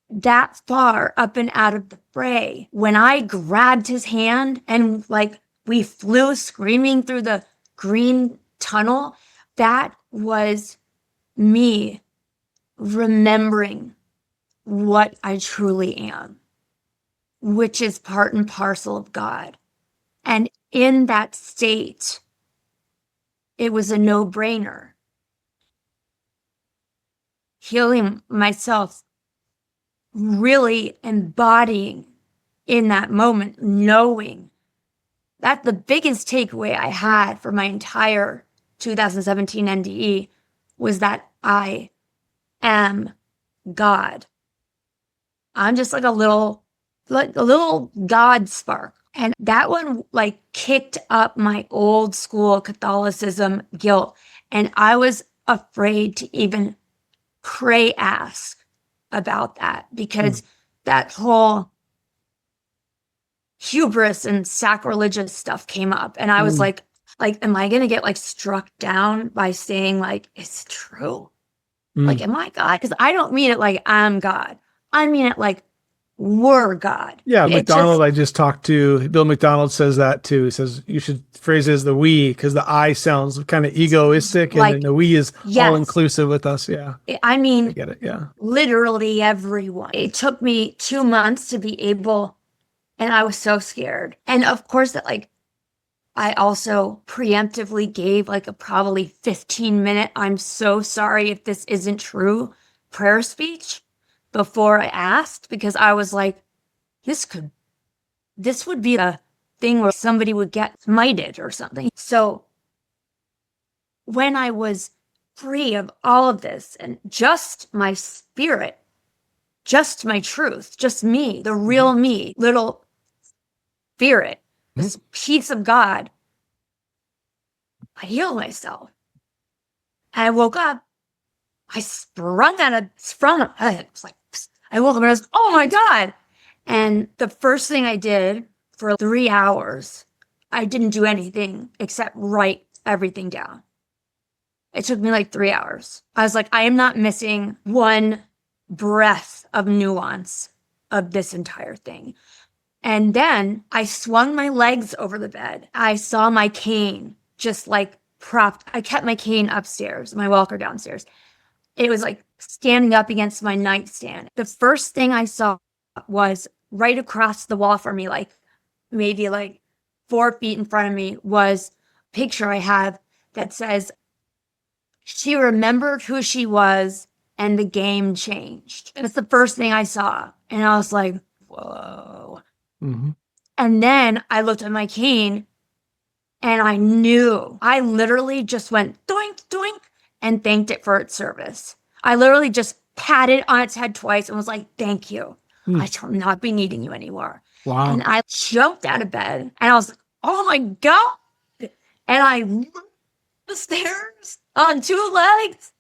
that far up and out of the fray, when I grabbed his hand and like we flew screaming through the green tunnel, that was me remembering what I truly am, which is part and parcel of God. And in that state, it was a no-brainer. Healing myself, really embodying in that moment, knowing that the biggest takeaway I had for my entire 2017 NDE was that I am God. I'm just like a little God spark. And that one like kicked up my old school Catholicism guilt. And I was afraid to even ask about that because that whole hubris and sacrilegious stuff came up. And I was like, am I going to get like struck down by saying like, it's true? Like, am I God? Because I don't mean it like I'm God. I mean it like we're God. Yeah, McDonald, I just talked to, Bill McDonald says that too. He says you should phrase it as the we, because the I sounds kind of egoistic, and then the we is all-inclusive with us. Yeah. I mean, I get it, yeah. Literally everyone. It took me 2 months to be able, and I was so scared. And of course, that like, I also preemptively gave like a probably 15-minute, I'm so sorry if this isn't true, prayer speech before I asked, because I was like, this would be a thing where somebody would get smited or something. So when I was free of all of this and just my spirit, just my truth, just me, the real me, little spirit, this piece of God, I healed myself. I woke up I sprung out of, it was like, I woke up and I was, oh my God. And the first thing I did for 3 hours, I didn't do anything except write everything down. It took me like 3 hours. I was like, I am not missing one breath of nuance of this entire thing. And then I swung my legs over the bed. I saw my cane just like propped. I kept my cane upstairs, my walker downstairs. It was like standing up against my nightstand. The first thing I saw was right across the wall from me, like maybe like 4 feet in front of me, was a picture I have that says, she remembered who she was and the game changed. That's the first thing I saw. And I was like, whoa. Mm-hmm. And then I looked at my cane and I knew. I literally just went doink, doink, and thanked it for its service. I literally just patted on its head twice and was like, thank you. I shall not be needing you anymore. Wow. And I jumped out of bed and I was like, oh my God. And I ran the stairs on 2 legs.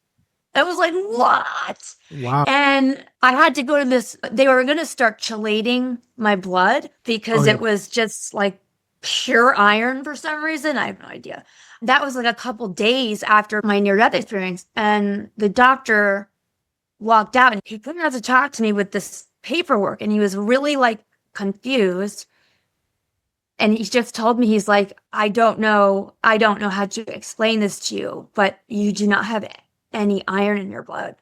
I was like, what? Wow. And I had to go to this, they were going to start chelating my blood because it was just like pure iron for some reason. I have no idea. That was like a couple days after my near-death experience. And the doctor walked out and he couldn't have to talk to me with this paperwork. And he was really like confused. And he just told me, he's like, I don't know how to explain this to you, but you do not have any iron in your blood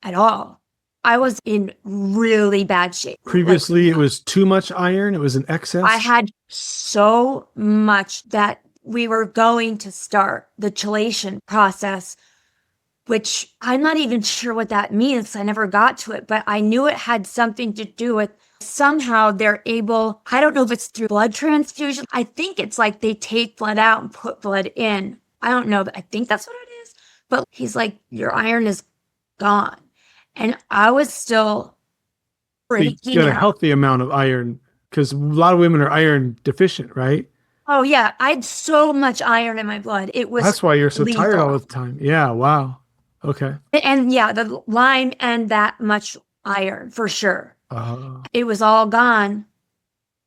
at all. I was in really bad shape. Previously, it was too much iron. It was an excess. I had so much that we were going to start the chelation process, which I'm not even sure what that means. I never got to it, but I knew it had something to do with somehow they're able, I don't know if it's through blood transfusion. I think it's like they take blood out and put blood in. I don't know, but I think that's what it is. But he's like, your iron is gone. And I was still freaking you got a out. healthy amount of iron because a lot of women are iron deficient, right? Oh yeah, I had so much iron in my blood. It was That's why you're so lethal. tired all the time. Yeah, wow. Okay. And yeah, the Lyme and that much iron for sure. It was all gone.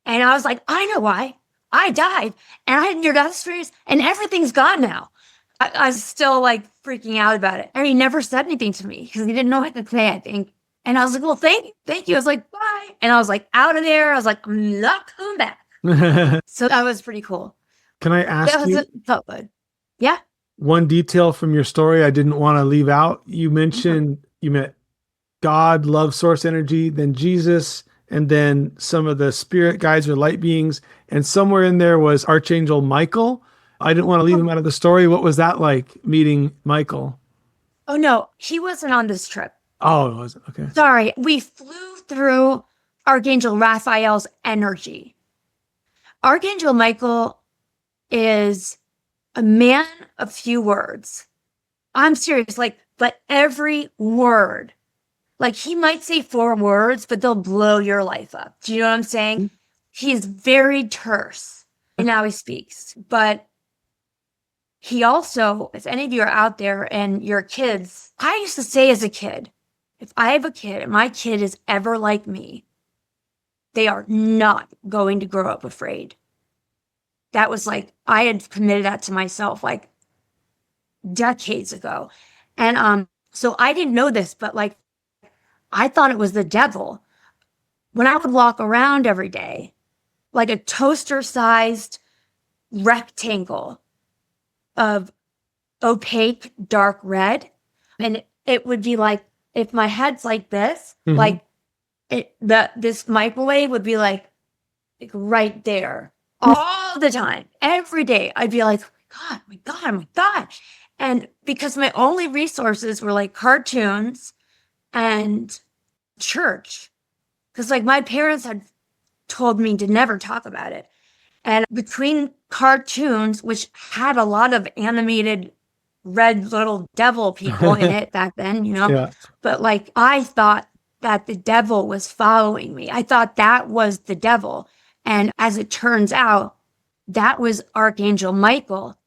And I was like, I know why. I died and I had near-death experience and everything's gone now. I was still like freaking out about it. And he never said anything to me because he didn't know what to say, I think. And I was like, well, thank you. I was like, bye. And I was like out of there. I was like, I'm not coming back. So that was pretty cool. Can I ask you? Felt good. Yeah. One detail from your story I didn't want to leave out. You mentioned you met God, love, source energy, then Jesus, and then some of the spirit guides or light beings. And somewhere in there was Archangel Michael. I didn't want to leave him out of the story. What was that like, meeting Michael? Oh, no, he wasn't on this trip. Oh, it wasn't. Okay. Sorry. We flew through Archangel Raphael's energy. Archangel Michael is a man of few words. I'm serious. But every word, like he might say 4 words, but they'll blow your life up. Do you know what I'm saying? Mm-hmm. He's very terse in how he speaks, but he also, if any of you are out there and your kids, I used to say as a kid, if I have a kid and my kid is ever like me, they are not going to grow up afraid. That was like, I had committed that to myself like decades ago. And so I didn't know this, but like, I thought it was the devil. When I would walk around every day, like a toaster-sized rectangle of opaque dark red, and it would be like, if my head's like this, like this microwave would be like right there all the time, every day. I'd be like, oh my God, oh my God. And because my only resources were like cartoons and church, because like my parents had told me to never talk about it. And between cartoons, which had a lot of animated red little devil people in it back then, you know, but like I thought that the devil was following me. I thought that was the devil. And as it turns out, that was Archangel Michael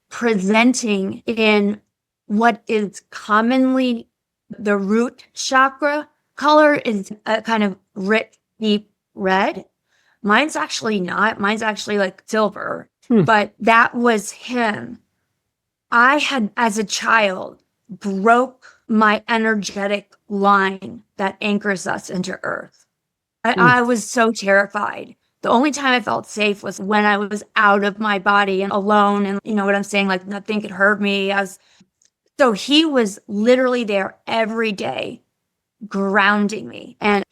presenting in what is commonly The root chakra color is a kind of rich, deep red. Mine's actually not. Mine's actually like silver. But that was him. I had, as a child, broke my energetic line that anchors us into Earth. I was so terrified. The only time I felt safe was when I was out of my body and alone, and you know what I'm saying, like nothing could hurt me. So he was literally there every day, grounding me. And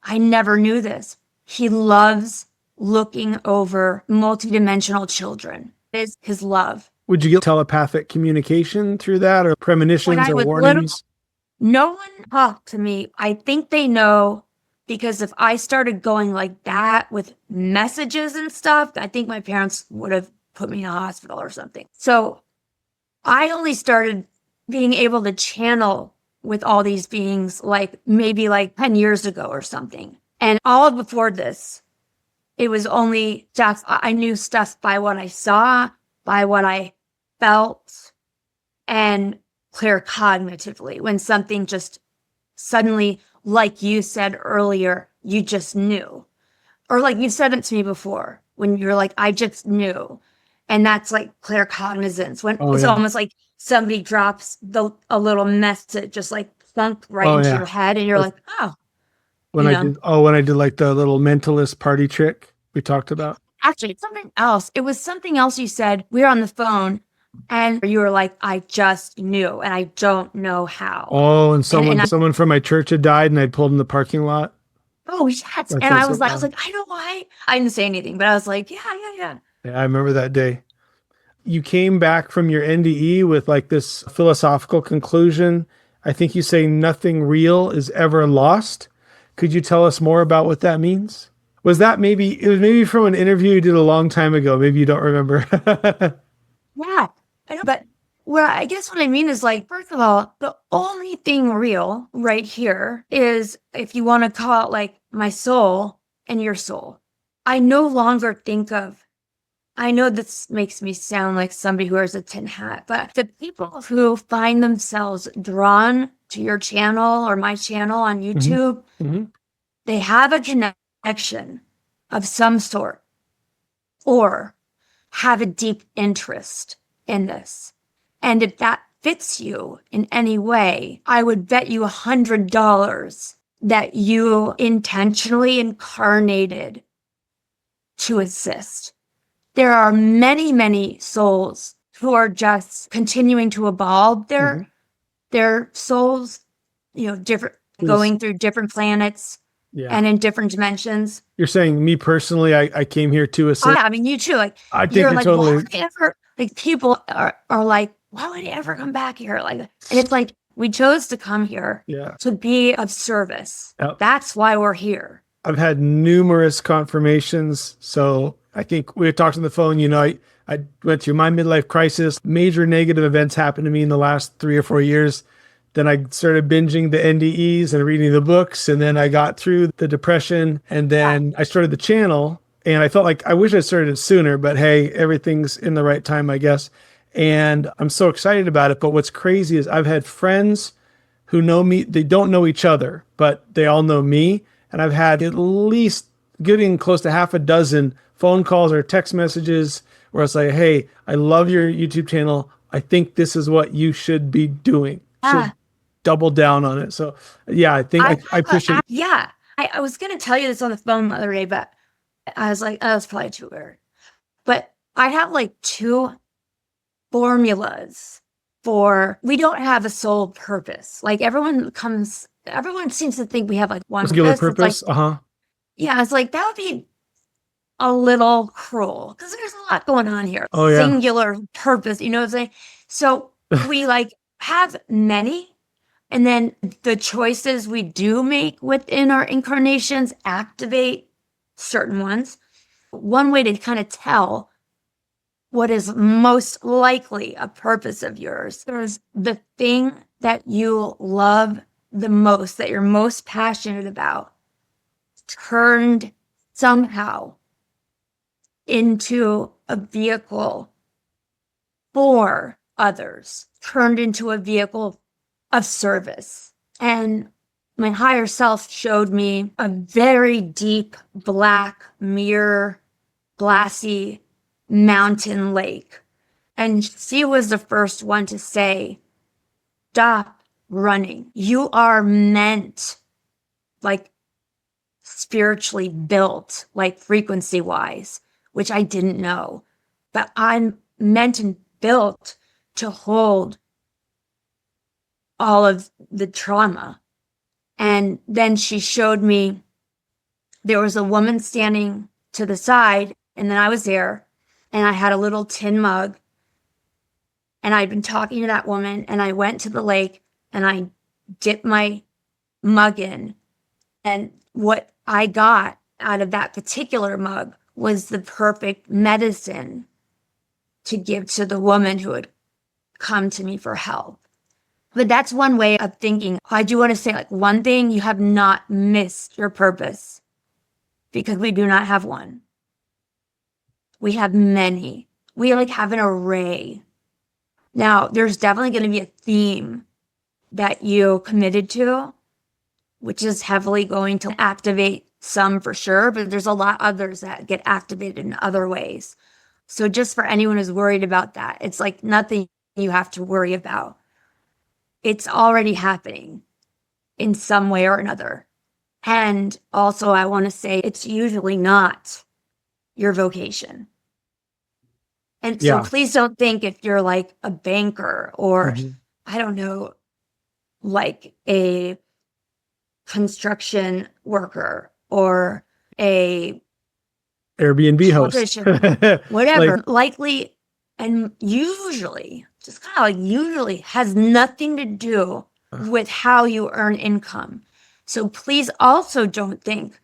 I never knew this. He loves looking over multidimensional children. It is his love. Would you get telepathic communication through that, or premonitions or warnings? No one talked to me. I think they know, because if I started going like that with messages and stuff, I think my parents would have put me in a hospital or something. So I only started being able to channel with all these beings like maybe like 10 years ago or something. And all before this, it was only stuff. I knew stuff by what I saw, by what I felt, and claircognitively, when something just suddenly, like you said earlier, you just knew. Or like you said it to me before, when you're like, I just knew. And that's like claircognizance, when it's almost like somebody drops a little message, just like thunk right into your head, and you're like, oh. When I did like the little mentalist party trick we talked about. Actually, it's something else. It was something else you said. We were on the phone, and you were like, I just knew, and I don't know how. Oh, and someone from my church had died, and I pulled in the parking lot. Oh, yes. And I was like, I know why. I didn't say anything, but I was like, yeah. Yeah, I remember that day. You came back from your NDE with like this philosophical conclusion. I think you say nothing real is ever lost. Could you tell us more about what that means? It was maybe from an interview you did a long time ago. Maybe you don't remember. Yeah, I know. But I guess what I mean is, like, first of all, the only thing real right here is, if you want to call it like my soul and your soul. I no longer think of, I know this makes me sound like somebody who wears a tin hat, but the people who find themselves drawn to your channel or my channel on YouTube, they have a connection of some sort, or have a deep interest in this. And if that fits you in any way, I would bet you $100 that you intentionally incarnated to assist. There are many, many souls who are just continuing to evolve their souls, going through different planets and in different dimensions. You're saying me personally, I came here to assist? Yeah, I mean, you too. Like, I think you're like, totally. Why would they ever, like, people are like, why would they ever come back here? Like, and it's like, we chose to come here to be of service. Yep. That's why we're here. I've had numerous confirmations. So I think we had talked on the phone, I went through my midlife crisis. Major negative events happened to me in the last 3 or 4 years. Then I started binging the NDEs and reading the books. And then I got through the depression. And then I started the channel. And I felt like I wish I started it sooner, but hey, everything's in the right time, I guess. And I'm so excited about it. But what's crazy is I've had friends who know me. They don't know each other, but they all know me. And I've had at least getting close to half a dozen phone calls or text messages where it's like, hey, I love your YouTube channel. I think this is what you should be doing. Should double down on it. So yeah, I think I appreciate. Yeah. I was going to tell you this on the phone the other day, but I was like, oh, that's probably too weird. But I have like 2 formulas we don't have a sole purpose. Like, everyone seems to think we have like one purpose. Like, yeah, it's like, that would be a little cruel, because there's a lot going on here. Oh, yeah. Singular purpose, you know what I'm saying? So we like have many, and then the choices we do make within our incarnations activate certain ones. One way to kind of tell what is most likely a purpose of yours, there's the thing that you love the most, that you're most passionate about, turned somehow into a vehicle for others, turned into a vehicle of service. And my higher self showed me a very deep, black, mirror, glassy mountain lake. And she was the first one to say, stop running. You are meant, like, spiritually built, like frequency wise, which I didn't know. But I'm meant and built to hold all of the trauma. And then she showed me there was a woman standing to the side, and then I was there, and I had a little tin mug, and I'd been talking to that woman, and I went to the lake, and I dipped my mug in, and what I got out of that particular mug was the perfect medicine to give to the woman who had come to me for help. But that's one way of thinking. I do want to say, like, one thing, you have not missed your purpose, because we do not have one. We have many. We like have an array. Now, there's definitely going to be a theme that you committed to, which is heavily going to activate some for sure, but there's a lot others that get activated in other ways. So just for anyone who's worried about that, it's like nothing you have to worry about. It's already happening in some way or another. And also, I want to say it's usually not your vocation. And so please don't think if you're like a banker or, I don't know, like a construction worker or a Airbnb host, whatever, likely and usually, just kind of like usually has nothing to do with how you earn income. So please also don't think,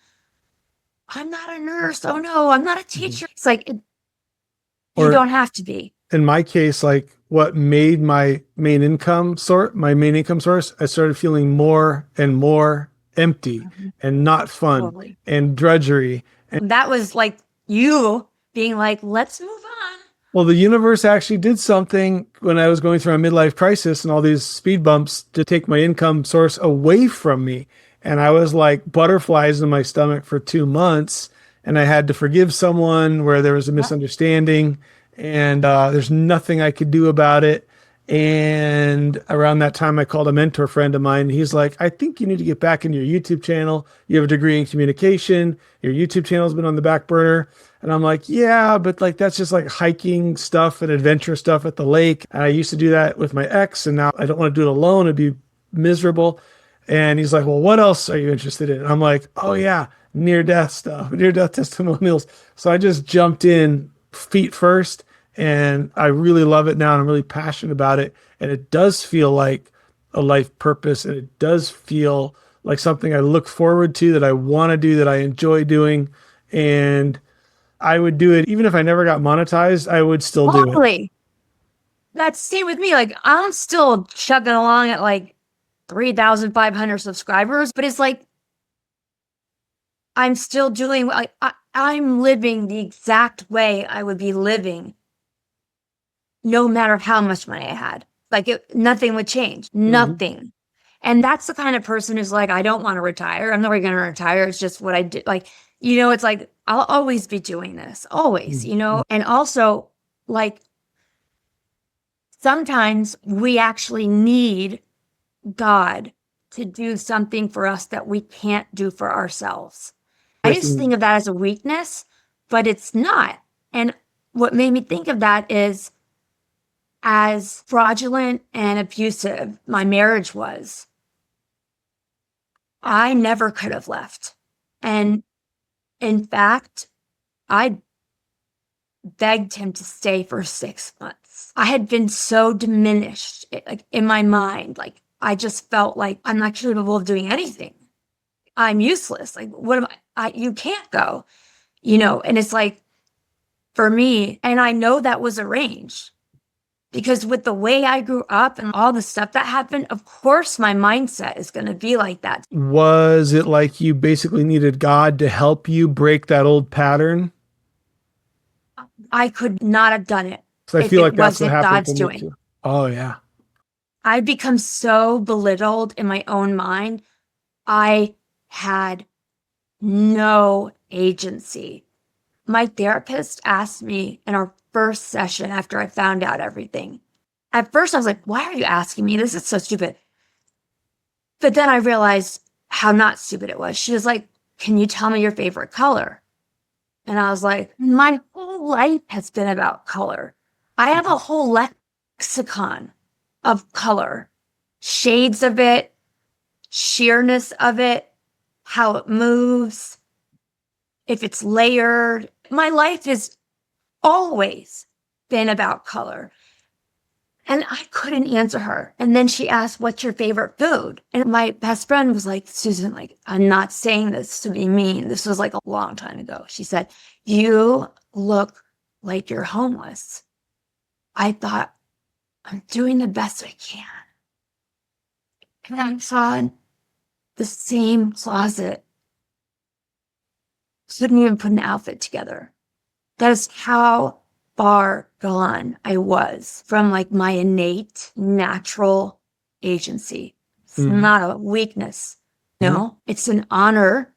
I'm not a nurse. Oh no, I'm not a teacher. It's like, you don't have to be. In my case, like what made my main income source, I started feeling more and more empty and not fun and drudgery. And that was like you being like, let's move on. Well, the universe actually did something when I was going through a midlife crisis and all these speed bumps to take my income source away from me. And I was like butterflies in my stomach for 2 months. And I had to forgive someone where there was a misunderstanding, and there's nothing I could do about it. And around that time, I called a mentor friend of mine. He's like, I think you need to get back in your YouTube channel. You have a degree in communication. Your YouTube channel has been on the back burner. And I'm like, yeah, but like, that's just like hiking stuff and adventure stuff at the lake. And I used to do that with my ex, and now I don't want to do it alone. It'd be miserable. And he's like, well, what else are you interested in? And I'm like, oh yeah, near-death stuff, near-death testimonials. So I just jumped in feet first, and I really love it now. And I'm really passionate about it. And it does feel like a life purpose. And it does feel like something I look forward to, that I want to do, that I enjoy doing. And I would do it even if I never got monetized. I would still do it. That's same with me. Like, I'm still chugging along at like 3,500 subscribers, but it's like, I'm still doing, I'm living the exact way I would be living no matter how much money I had. Like, nothing would change, nothing. And that's the kind of person who's like, I don't want to retire. I'm never going to retire. It's just what I do. Like, you know, it's like, I'll always be doing this, always, you know? And also, like, sometimes we actually need God to do something for us that we can't do for ourselves. I used to think of that as a weakness, but it's not. And what made me think of that is, as fraudulent and abusive my marriage was, I never could have left. And in fact, I begged him to stay for 6 months. I had been so diminished, like in my mind, like I just felt like I'm not capable of doing anything. I'm useless. Like, what am I? You can't go, you know? And it's like, for me, and I know that was arranged, because with the way I grew up and all the stuff that happened, of course, my mindset is going to be like that. Was it like you basically needed God to help you break that old pattern? I could not have done it. So I feel like that's what happened God's to me too. Oh yeah. I'd become so belittled in my own mind. I had no agency. My therapist asked me in our first session after I found out everything. At first, I was like, why are you asking me? This is so stupid. But then I realized how not stupid it was. She was like, can you tell me your favorite color? And I was like, my whole life has been about color. I have a whole lexicon of color, shades of it, sheerness of it, how it moves, if it's layered. My life has always been about color. And I couldn't answer her. And then she asked, what's your favorite food? And my best friend was like, Susan, like, I'm not saying this to be mean. This was like a long time ago. She said, you look like you're homeless. I thought, I'm doing the best I can. And I saw in the same closet. Couldn't even put an outfit together. That is how far gone I was from like my innate natural agency. It's not a weakness. No, it's an honor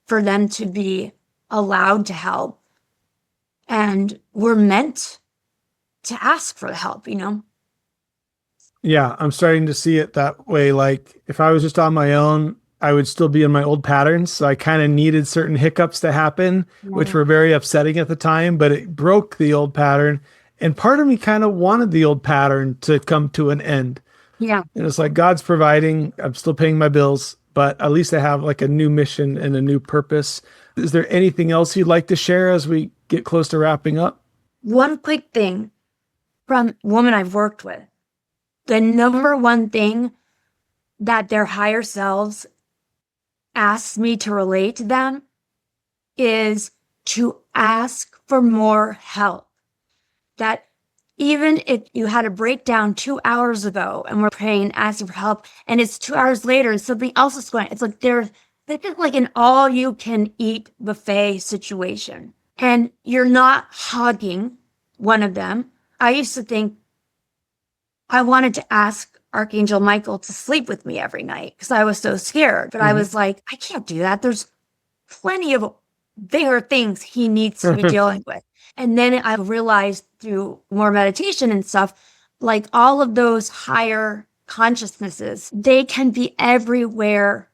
for them to be allowed to help. And we're meant to ask for the help, you know? Yeah, I'm starting to see it that way. Like if I was just on my own, I would still be in my old patterns. So I kind of needed certain hiccups to happen, which were very upsetting at the time, but it broke the old pattern. And part of me kind of wanted the old pattern to come to an end. Yeah. And it's like God's providing, I'm still paying my bills, but at least I have like a new mission and a new purpose. Is there anything else you'd like to share as we get close to wrapping up? One quick thing from women I've worked with. The number one thing that their higher selves asks me to relate to them is to ask for more help. That even if you had a breakdown 2 hours ago and we're praying, asking for help, and it's 2 hours later and something else is going on, it's like this is like an all-you-can-eat buffet situation. And you're not hugging one of them. I used to think I wanted to ask Archangel Michael to sleep with me every night because I was so scared. But I was like, I can't do that. There's plenty of bigger things he needs to be dealing with. And then I realized through more meditation and stuff, like all of those higher consciousnesses, they can be everywhere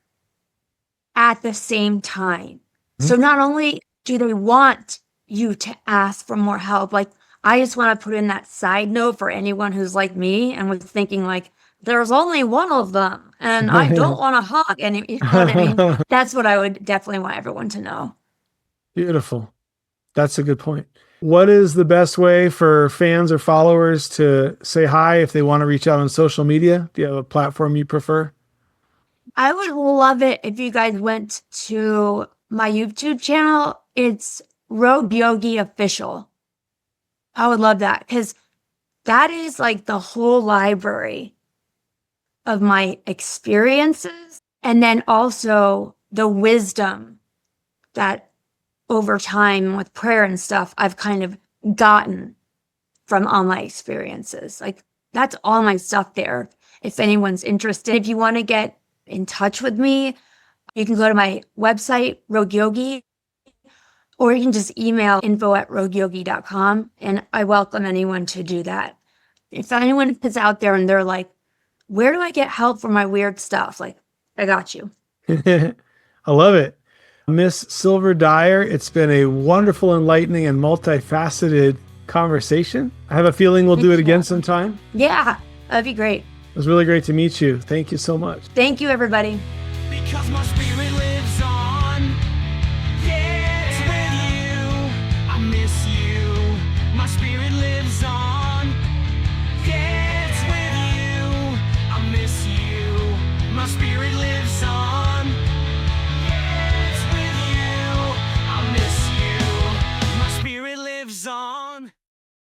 at the same time. So not only do they want you to ask for more help, like I just want to put in that side note for anyone who's like me and was thinking like, there's only one of them and I don't want to hug. And you know what I mean? That's what I would definitely want everyone to know. Beautiful. That's a good point. What is the best way for fans or followers to say hi if they want to reach out on social media? Do you have a platform you prefer? I would love it if you guys went to my YouTube channel. It's Rogue Yogi Official. I would love that because that is like the whole library of my experiences and then also the wisdom that over time with prayer and stuff I've kind of gotten from all my experiences. Like that's all my stuff there. If anyone's interested, if you want to get in touch with me, you can go to my website, Rogue Yogi, or you can just email info@rogueyogi.com, and I welcome anyone to do that. If anyone is out there and they're like, where do I get help for my weird stuff? Like, I got you. I love it. Miss Silver Dyer, it's been a wonderful, enlightening, and multifaceted conversation. I have a feeling we'll do it again sometime. Yeah, that'd be great. It was really great to meet you. Thank you so much. Thank you, everybody. Because my spirit